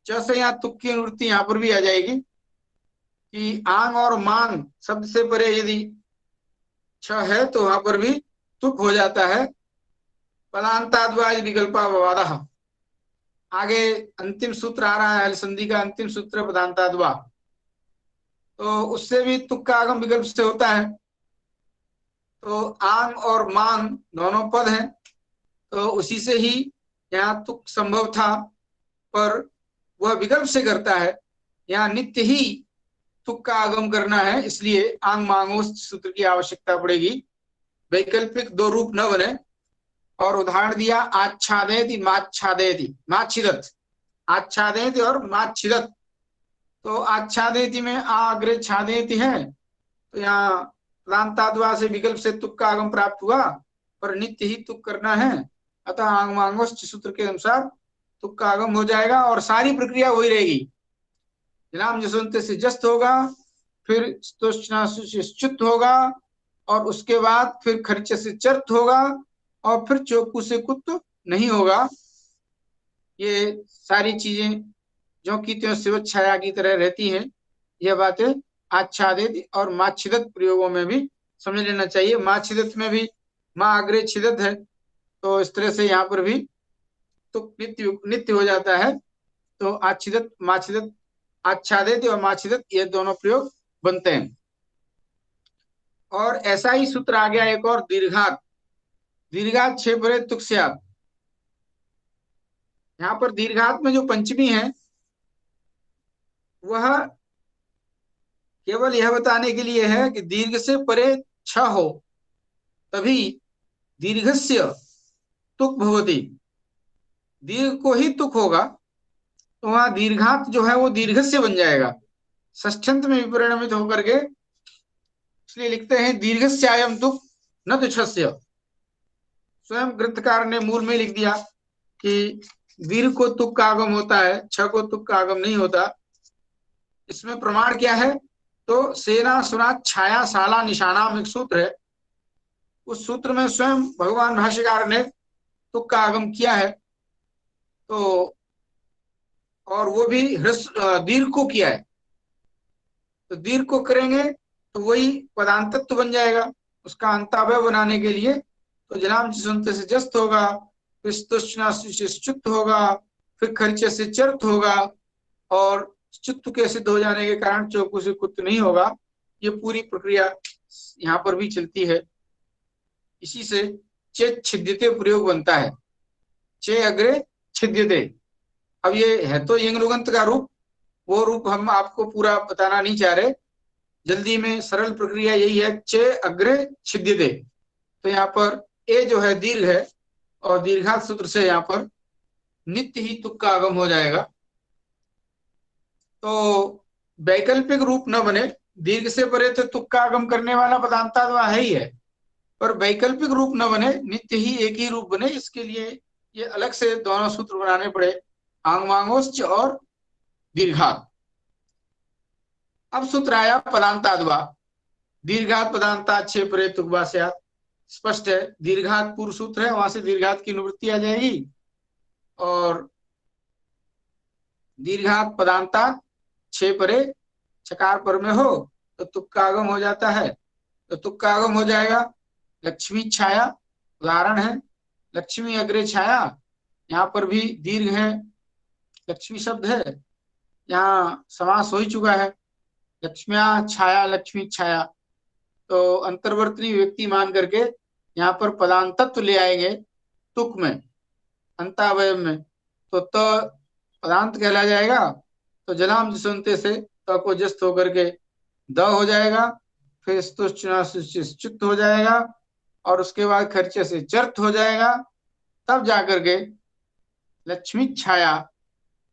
च से यहाँ तुक की अनुवृत्ति यहाँ पर भी आ जाएगी कि आंग और मांग शब्द से परे यदि छ है तो वहां पर भी तुक हो जाता है। पदांताद्वा विकल्पाववादः। आगे अंतिम सूत्र आ रहा है, संधि का अंतिम सूत्र पदांताद्वा, तो उससे भी तुक का आगम विकल्प से होता है। तो आंग और मांग दोनों पद हैं, तो उसी से ही यहाँ तुक संभव था, पर वह विकल्प से करता है। यहाँ नित्य ही तुक का आगम करना है, इसलिए आंग मांगोस सूत्र की आवश्यकता पड़ेगी। वैकल्पिक दो रूप न बने। और उदाहरण दिया आच्छादयति माच्छादयति, माच्छिदत, आच्छादयति और माच्छिदत। तो आच्छादयति में आग्रे छादयति है, तो यहाँ पदांताद्वा से विकल्प से तुक का आगम प्राप्त हुआ, पर नित्य ही तुक करना है। अतः आंग मांगोश्च सूत्र के अनुसार तुक का आगम हो जाएगा और सारी प्रक्रिया वही रहेगी। जलाम जसवंत से जस्त होगा, फिर स्तोष्णाश्चुत होगा, और उसके बाद फिर खर्च से चर्त होगा, और फिर चोकू से कुत्त नहीं होगा। ये सारी चीजें जो कि त्यों शिवत छाया की तरह रहती हैं। यह बातें आच्छादित और माच्छिदत प्रयोगों में भी समझ लेना चाहिए। माच्छिदत में भी माँ अग्रे छिदत है, तो इस तरह से यहाँ पर भी तो नित्य हो जाता है। तो आच्छिदत माच्छिदत, आच्छादित और माच्छिदत, ये दोनों प्रयोग बनते हैं। और ऐसा ही सूत्र आ गया एक और, दीर्घात। दीर्घात छे परे तुक स्यात्। यहाँ पर दीर्घात में जो पंचमी है वह केवल यह बताने के लिए है कि दीर्घ से परे छ हो तभी दीर्घस्य तुक भवति। दीर्घ को ही तुक होगा तो वहां दीर्घात जो है वो दीर्घस्य बन जाएगा, षष्ठ्यंत में विपरिणमित होकर के। इसलिए लिखते हैं दीर्घस्यायम तुक न तुच्छस्य। स्वयं ग्रंथकार ने मूल में लिख दिया कि दीर्घ को तुक का आगम होता है, छ को तुक का आगम नहीं होता। इसमें प्रमाण क्या है? तो सेना सुना छाया साला निशानाम एक सूत्र है, उस सूत्र में स्वयं भगवान भाष्यकार ने तुक का आगम किया है। तो और वो भी दीर्घ को किया है। तो दीर्घ को करेंगे तो वही पदांतत्व बन जाएगा। उसका अंतावय बनाने के लिए तो जलाम सुनते से जस्त होगा, फिर स्तुष्ट होगा, फिर खर्चे से चर्त होगा, और चुत्त के सिद्ध हो जाने के कारण चौकू से कुत्त नहीं होगा। ये पूरी प्रक्रिया यहाँ पर भी चलती है। इसी से चे छिद्यते प्रयोग बनता है, चे अग्रे छिद्यते। अब ये है तो यंग रुगंत का रूप, वो रूप हम आपको पूरा बताना नहीं चाह रहे, जल्दी में सरल प्रक्रिया यही है, चे अग्रे छिद्यते। तो यहाँ पर ए जो है दीर्घ है, और दीर्घात सूत्र से यहाँ पर नित्य ही तुक का आगम हो जाएगा। तो वैकल्पिक रूप न बने, दीर्घ से परे तो तुक का आगम करने वाला पदांता तो है ही है, पर वैकल्पिक रूप न बने, नित्य ही एक ही रूप बने, इसके लिए ये अलग से दोनों सूत्र बनाने पड़े, आंगमांगोश्च और दीर्घात। अब सूत्र आया पदांताद्वा, दीर्घात पदांता छे परे तुकवा से। स्पष्ट है, दीर्घात पूर्व सूत्र है, वहां से दीर्घात की निवृत्ति आ जाएगी, और दीर्घात पदांता छे परे चकार पर में हो तो तुक का आगम हो जाता है। तो तुक का आगम हो जाएगा, लक्ष्मी छाया उदाहरण है, लक्ष्मी अग्रे छाया, यहाँ पर भी दीर्घ है, लक्ष्मी शब्द है, यहाँ समास हो ही चुका है, लक्ष्म्या छाया लक्ष्मी छाया। तो अंतर्वर्तनी व्यक्ति मान करके यहाँ पर पदांतत्व ले आएंगे तुक में, अंतावय में, तो पदांत कहला जाएगा। तो जलाम सुनते से त को जस्त होकर के द हो जाएगा, फिर स्तुष्ट हो जाएगा, और उसके बाद खर्चे से चर्त हो जाएगा, तब जाकर के लक्ष्मी छाया।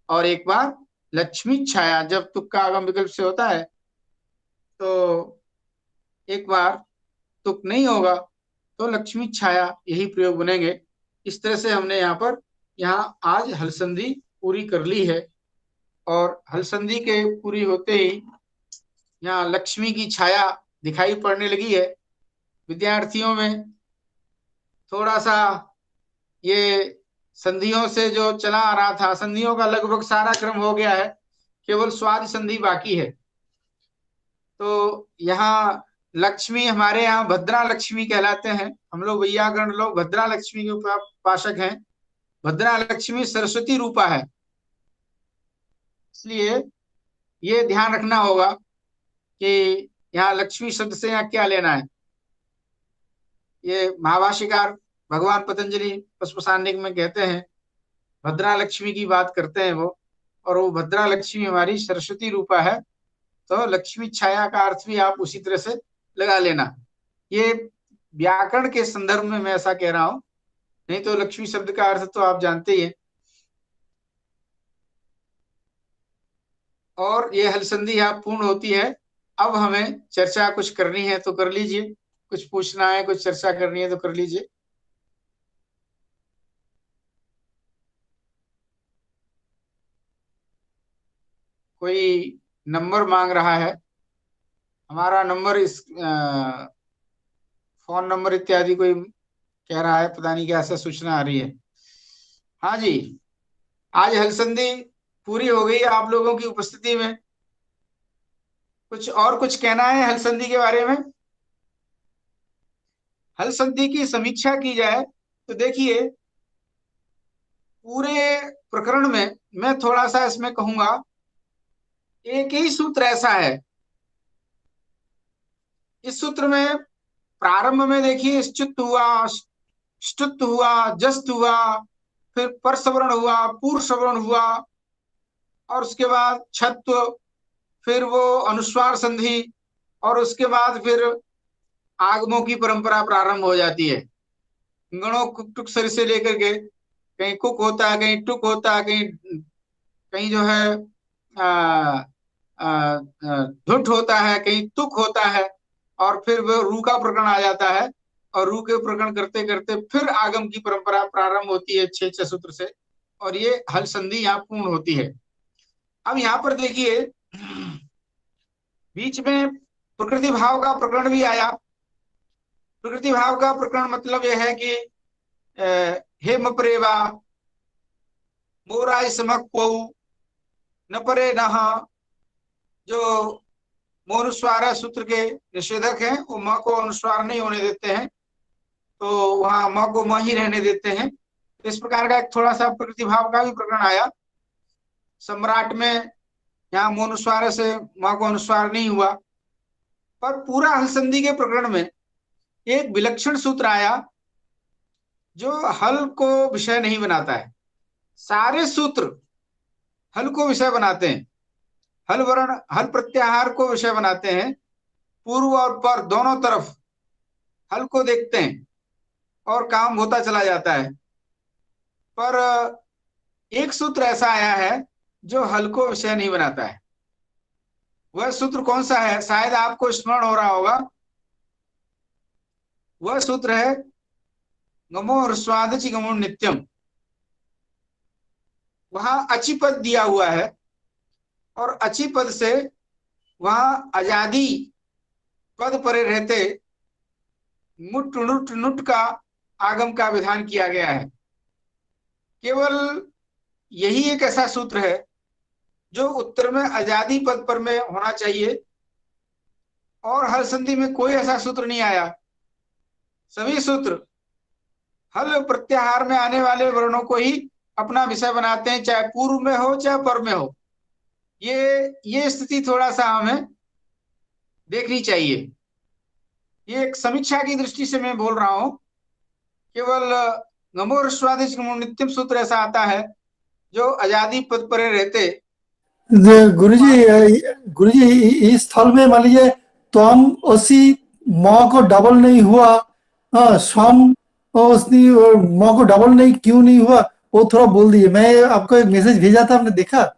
और एक बार लक्ष्मी छाया जब तुक का आगम विकल्प से होता है, तो एक बार तुक नहीं होगा तो लक्ष्मी छाया, यही प्रयोग बनेंगे। इस तरह से हमने यहाँ आज हलसंधि पूरी कर ली है, और हलसंधि के पूरी होते ही यहाँ लक्ष्मी की छाया दिखाई पड़ने लगी है। विद्यार्थियों में थोड़ा सा ये संधियों से जो चला आ रहा था, संधियों का लगभग सारा क्रम हो गया है, केवल स्वाद संधि बाकी है। तो यहाँ लक्ष्मी हमारे यहाँ भद्रा लक्ष्मी कहलाते हैं, हम लोग वैयाकरण लोग भद्रा लक्ष्मी के उपासक हैं। भद्रा लक्ष्मी सरस्वती रूपा है, इसलिए ये ध्यान रखना होगा कि यहाँ लक्ष्मी शब्द से यहाँ क्या लेना है। ये महाभाष्यकार भगवान पतंजलि पुष्पसान्निक में कहते हैं, भद्रा लक्ष्मी की बात करते हैं वो, और वो भद्रा लक्ष्मी हमारी सरस्वती रूपा है। तो लक्ष्मी छाया का अर्थ भी आप उसी तरह से लगा लेना। ये व्याकरण के संदर्भ में मैं ऐसा कह रहा हूं, नहीं तो लक्ष्मी शब्द का अर्थ तो आप जानते ही हैं। और ये हलसंधि यहाँ पूर्ण होती है। अब हमें चर्चा कुछ करनी है तो कर लीजिए, कुछ पूछना है, कुछ चर्चा करनी है तो कर लीजिए। कोई नंबर मांग रहा है, हमारा नंबर इस फोन नंबर इत्यादि कोई कह रहा है, पता नहीं क्या ऐसा सूचना आ रही है। हाँ जी, आज हलसंधि पूरी हो गई आप लोगों की उपस्थिति में। कुछ और कुछ कहना है हलसंधि के बारे में? हलसंधि की समीक्षा की जाए तो देखिए, पूरे प्रकरण में मैं थोड़ा सा इसमें कहूंगा, एक ही सूत्र ऐसा है। इस सूत्र में प्रारंभ में देखिए स्चुत हुआ, ष्टुत हुआ, जस्त हुआ, फिर परसवर्ण हुआ, पूर्व सवर्ण हुआ, और उसके बाद छत्व, फिर वो अनुस्वार संधि, और उसके बाद फिर आगमों की परंपरा प्रारंभ हो जाती है। गणों टुक सर से लेकर के, कहीं कुक होता है, कहीं टुक होता है, कहीं कहीं जो है धुट होता है, कहीं तुक होता है, और फिर वो रू का प्रकरण आ जाता है, और रू के प्रकरण करते करते फिर आगम की परंपरा प्रारंभ होती है छह सूत्र से, और ये हल संधि यहाँ पूर्ण होती है। अब यहाँ पर देखिए, बीच में प्रकृति भाव का प्रकरण भी आया। प्रकृति भाव का प्रकरण मतलब यह है कि हेम प्रेवा मोराय समक पौ न परे नहा, जो मोनुस्वार सूत्र के निषेधक हैं, वो म को अनुस्वार नहीं होने देते हैं, तो वहां म को म ही रहने देते हैं। इस प्रकार का एक थोड़ा सा प्रकृति भाव का भी प्रकरण आया। सम्राट में यहाँ मोनुस्वार से म को अनुस्वार नहीं हुआ, पर पूरा हल संधि के प्रकरण में एक विलक्षण सूत्र आया जो हल को विषय नहीं बनाता है। सारे सूत्र हल को विषय बनाते हैं, हल वर्ण हल प्रत्याहार को विषय बनाते हैं, पूर्व और पर दोनों तरफ हल को देखते हैं और काम होता चला जाता है। पर एक सूत्र ऐसा आया है जो हल को विषय नहीं बनाता है। वह सूत्र कौन सा है? शायद आपको स्मरण हो रहा होगा। वह सूत्र है गमो ह्रस्वादचि गमो नित्यम। वहां अचि पद दिया हुआ है और अचि पद से वहां अजादी पद परे रहते मुट नुट नुट का आगम का विधान किया गया है। केवल यही एक ऐसा सूत्र है जो उत्तर में अजादी पद पर में होना चाहिए, और हल संधि में कोई ऐसा सूत्र नहीं आया। सभी सूत्र हल प्रत्याहार में आने वाले वर्णों को ही अपना विषय बनाते हैं, चाहे पूर्व में हो चाहे पर में हो। ये स्थिति थोड़ा सा हमें देखनी चाहिए। ये एक समीक्षा की दृष्टि से मैं बोल रहा हूं। केवल गमो ह्रस्वादिच गमो नित्यम सूत्र ऐसा आता है जो अजादी पद परे रहते।
गुरुजी इस स्थल में मान लीजिए त्वम असी म को डबल नहीं हुआ, हाँ स्वम उसनी म को डबल नहीं क्यों नहीं हुआ, वो थोड़ा बोल दीजिए। मैं आपको एक मैसेज भेजा था, आपने देखा?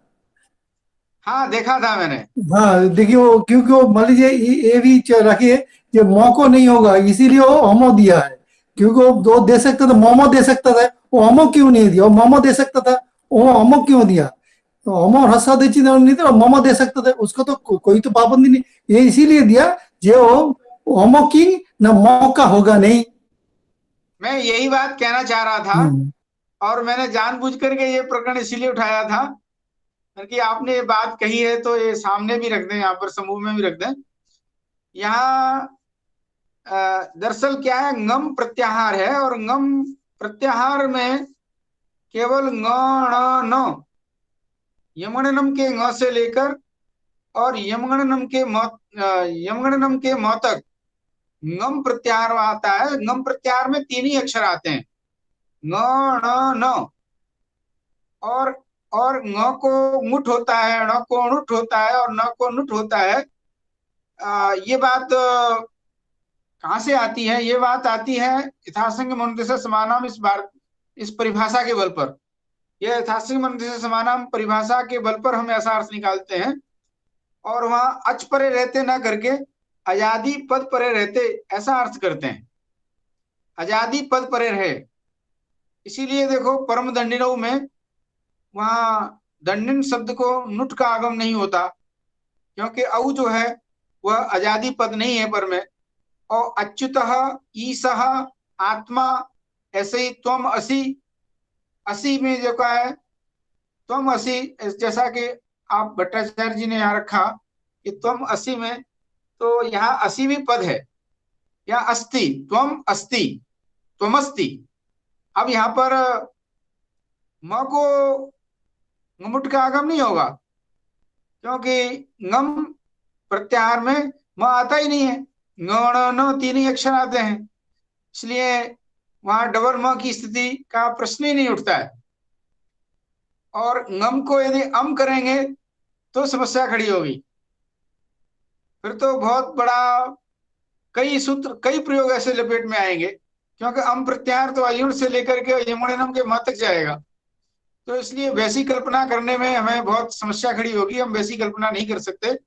हाँ, देखा था मैंने।
हाँ देखिए, वो क्योंकि वो मान लीजिए ये भी रखिए, ये म को नहीं होगा इसीलिए वो अमो दिया है। क्योंकि वो दो दे सकता था, मोमो दे सकता था, वो अमो क्यों नहीं दिया? वो मोमो दे सकता था, वो अमो क्यों दिया? तो अमो हंसा दे नहीं था, मोमो दे सकता था, उसको तो कोई तो पाबंदी नहीं। ये इसीलिए दिया जो अमो की न मौका होगा नहीं।
मैं यही बात कहना चाह रहा था,
हम्म,
और मैंने जानबूझ करके ये प्रकरण इसीलिए उठाया था कि आपने ये बात कही है तो ये सामने भी रख दें, यहाँ पर समूह में भी रख दें। यहाँ दरअसल क्या है, ngम प्रत्याहार है, और ngम प्रत्याहार में केवल ng ण न यमगणनम के ng से लेकर और यमगणनम के यमगणनम के म तक ngम प्रत्याहार आता है। ngम प्रत्याहार में तीन ही अक्षर आते हैं, ng ण न। और ng को मुठ होता है, ण को णुठ होता है और न को नुठ होता है। ये बात कहाँ से आती है? ये बात आती है यथासंग मनुदेश समानाम इस परिभाषा के बल पर। यह यथासंग मनुदेश समानाम परिभाषा के बल पर हम ऐसा अर्थ निकालते हैं, और वहां अच परे रहते ना करके अजादी पद परे रहते ऐसा अर्थ करते हैं। अजादी पद परे रहे, इसीलिए देखो परम दंडिनव में वहां दंडिन शब्द को नुट का आगम नहीं होता, क्योंकि औ जो है वह अजादी पद नहीं है पर में। और अच्युतः ईसः आत्मा, ऐसे ही त्वम असि, असी में जो का है त्वम असि, जैसा कि आप भट्टाचार्य जी ने यहाँ रखा कि त्वम असि में, तो यहाँ असि भी पद है, यहाँ अस्ति, त्वम अस्ति, त्वमस्ति। अब यहाँ पर म को मुट का आगम नहीं होगा, क्योंकि ngम प्रत्याहार में म आता ही नहीं है। ng ण न तीन ही अक्षर आते हैं, इसलिए वहां डबल म की स्थिति का प्रश्न ही नहीं उठता है। और ngम को यदि अम करेंगे तो समस्या खड़ी होगी, फिर तो बहुत बड़ा कई सूत्र कई प्रयोग ऐसे लपेट में आएंगे, क्योंकि अम प्रत्याहार तो अयुण से लेकर के यमणनम के म तक जाएगा। तो इसलिए वैसी कल्पना करने में हमें बहुत समस्या खड़ी होगी, हम वैसी कल्पना नहीं कर सकते।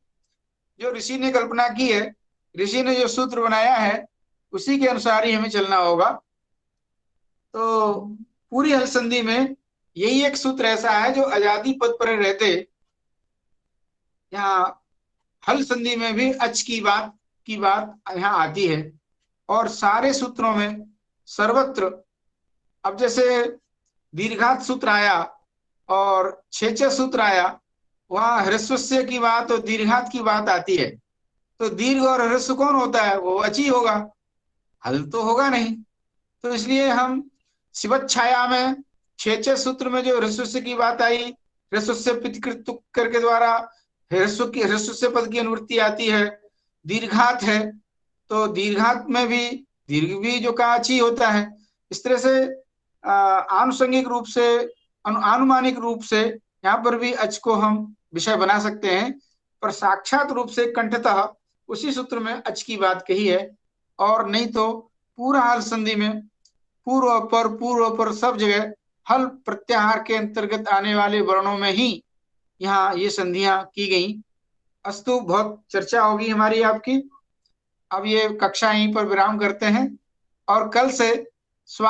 जो ऋषि ने कल्पना की है, ऋषि ने जो सूत्र बनाया है, उसी के अनुसार ही हमें चलना होगा। तो पूरी हल संधि में यही एक सूत्र ऐसा है जो अजादी पद पर रहते, यहाँ हल संधि में भी अच की बात यहाँ आती है। और सारे सूत्रों में सर्वत्र, अब जैसे दीर्घात सूत्र आया और छेच सूत्र आया, वहां ह्रस्व की बात और दीर्घात की बात आती है। तो दीर्घ और ह्रस्व कौन होता है? वो अची होगा, हल तो होगा नहीं। तो इसलिए हम शिवत छाया में छेच सूत्र में जो ह्रस्व की बात आई, ह्रस्व से पितकृत तुक करके द्वारा ह्रस्व से पद की अनुवृत्ति आती है। दीर्घात है तो दीर्घात में भी दीर्घ भी जो काची होता है। इस तरह से आनुषंगिक रूप से आनुमानिक रूप से यहाँ पर भी अच को हम विषय बना सकते हैं, पर साक्षात रूप से कंठतः उसी सूत्र में अच की बात कही है। और नहीं तो पूरा हल संधि में पूर्व पर सब जगह हल प्रत्याहार के अंतर्गत आने वाले वर्णों में ही यहाँ ये संधियां की गई। अस्तु, बहुत चर्चा होगी हमारी आपकी। अब ये कक्षा यहीं पर विराम करते हैं और कल से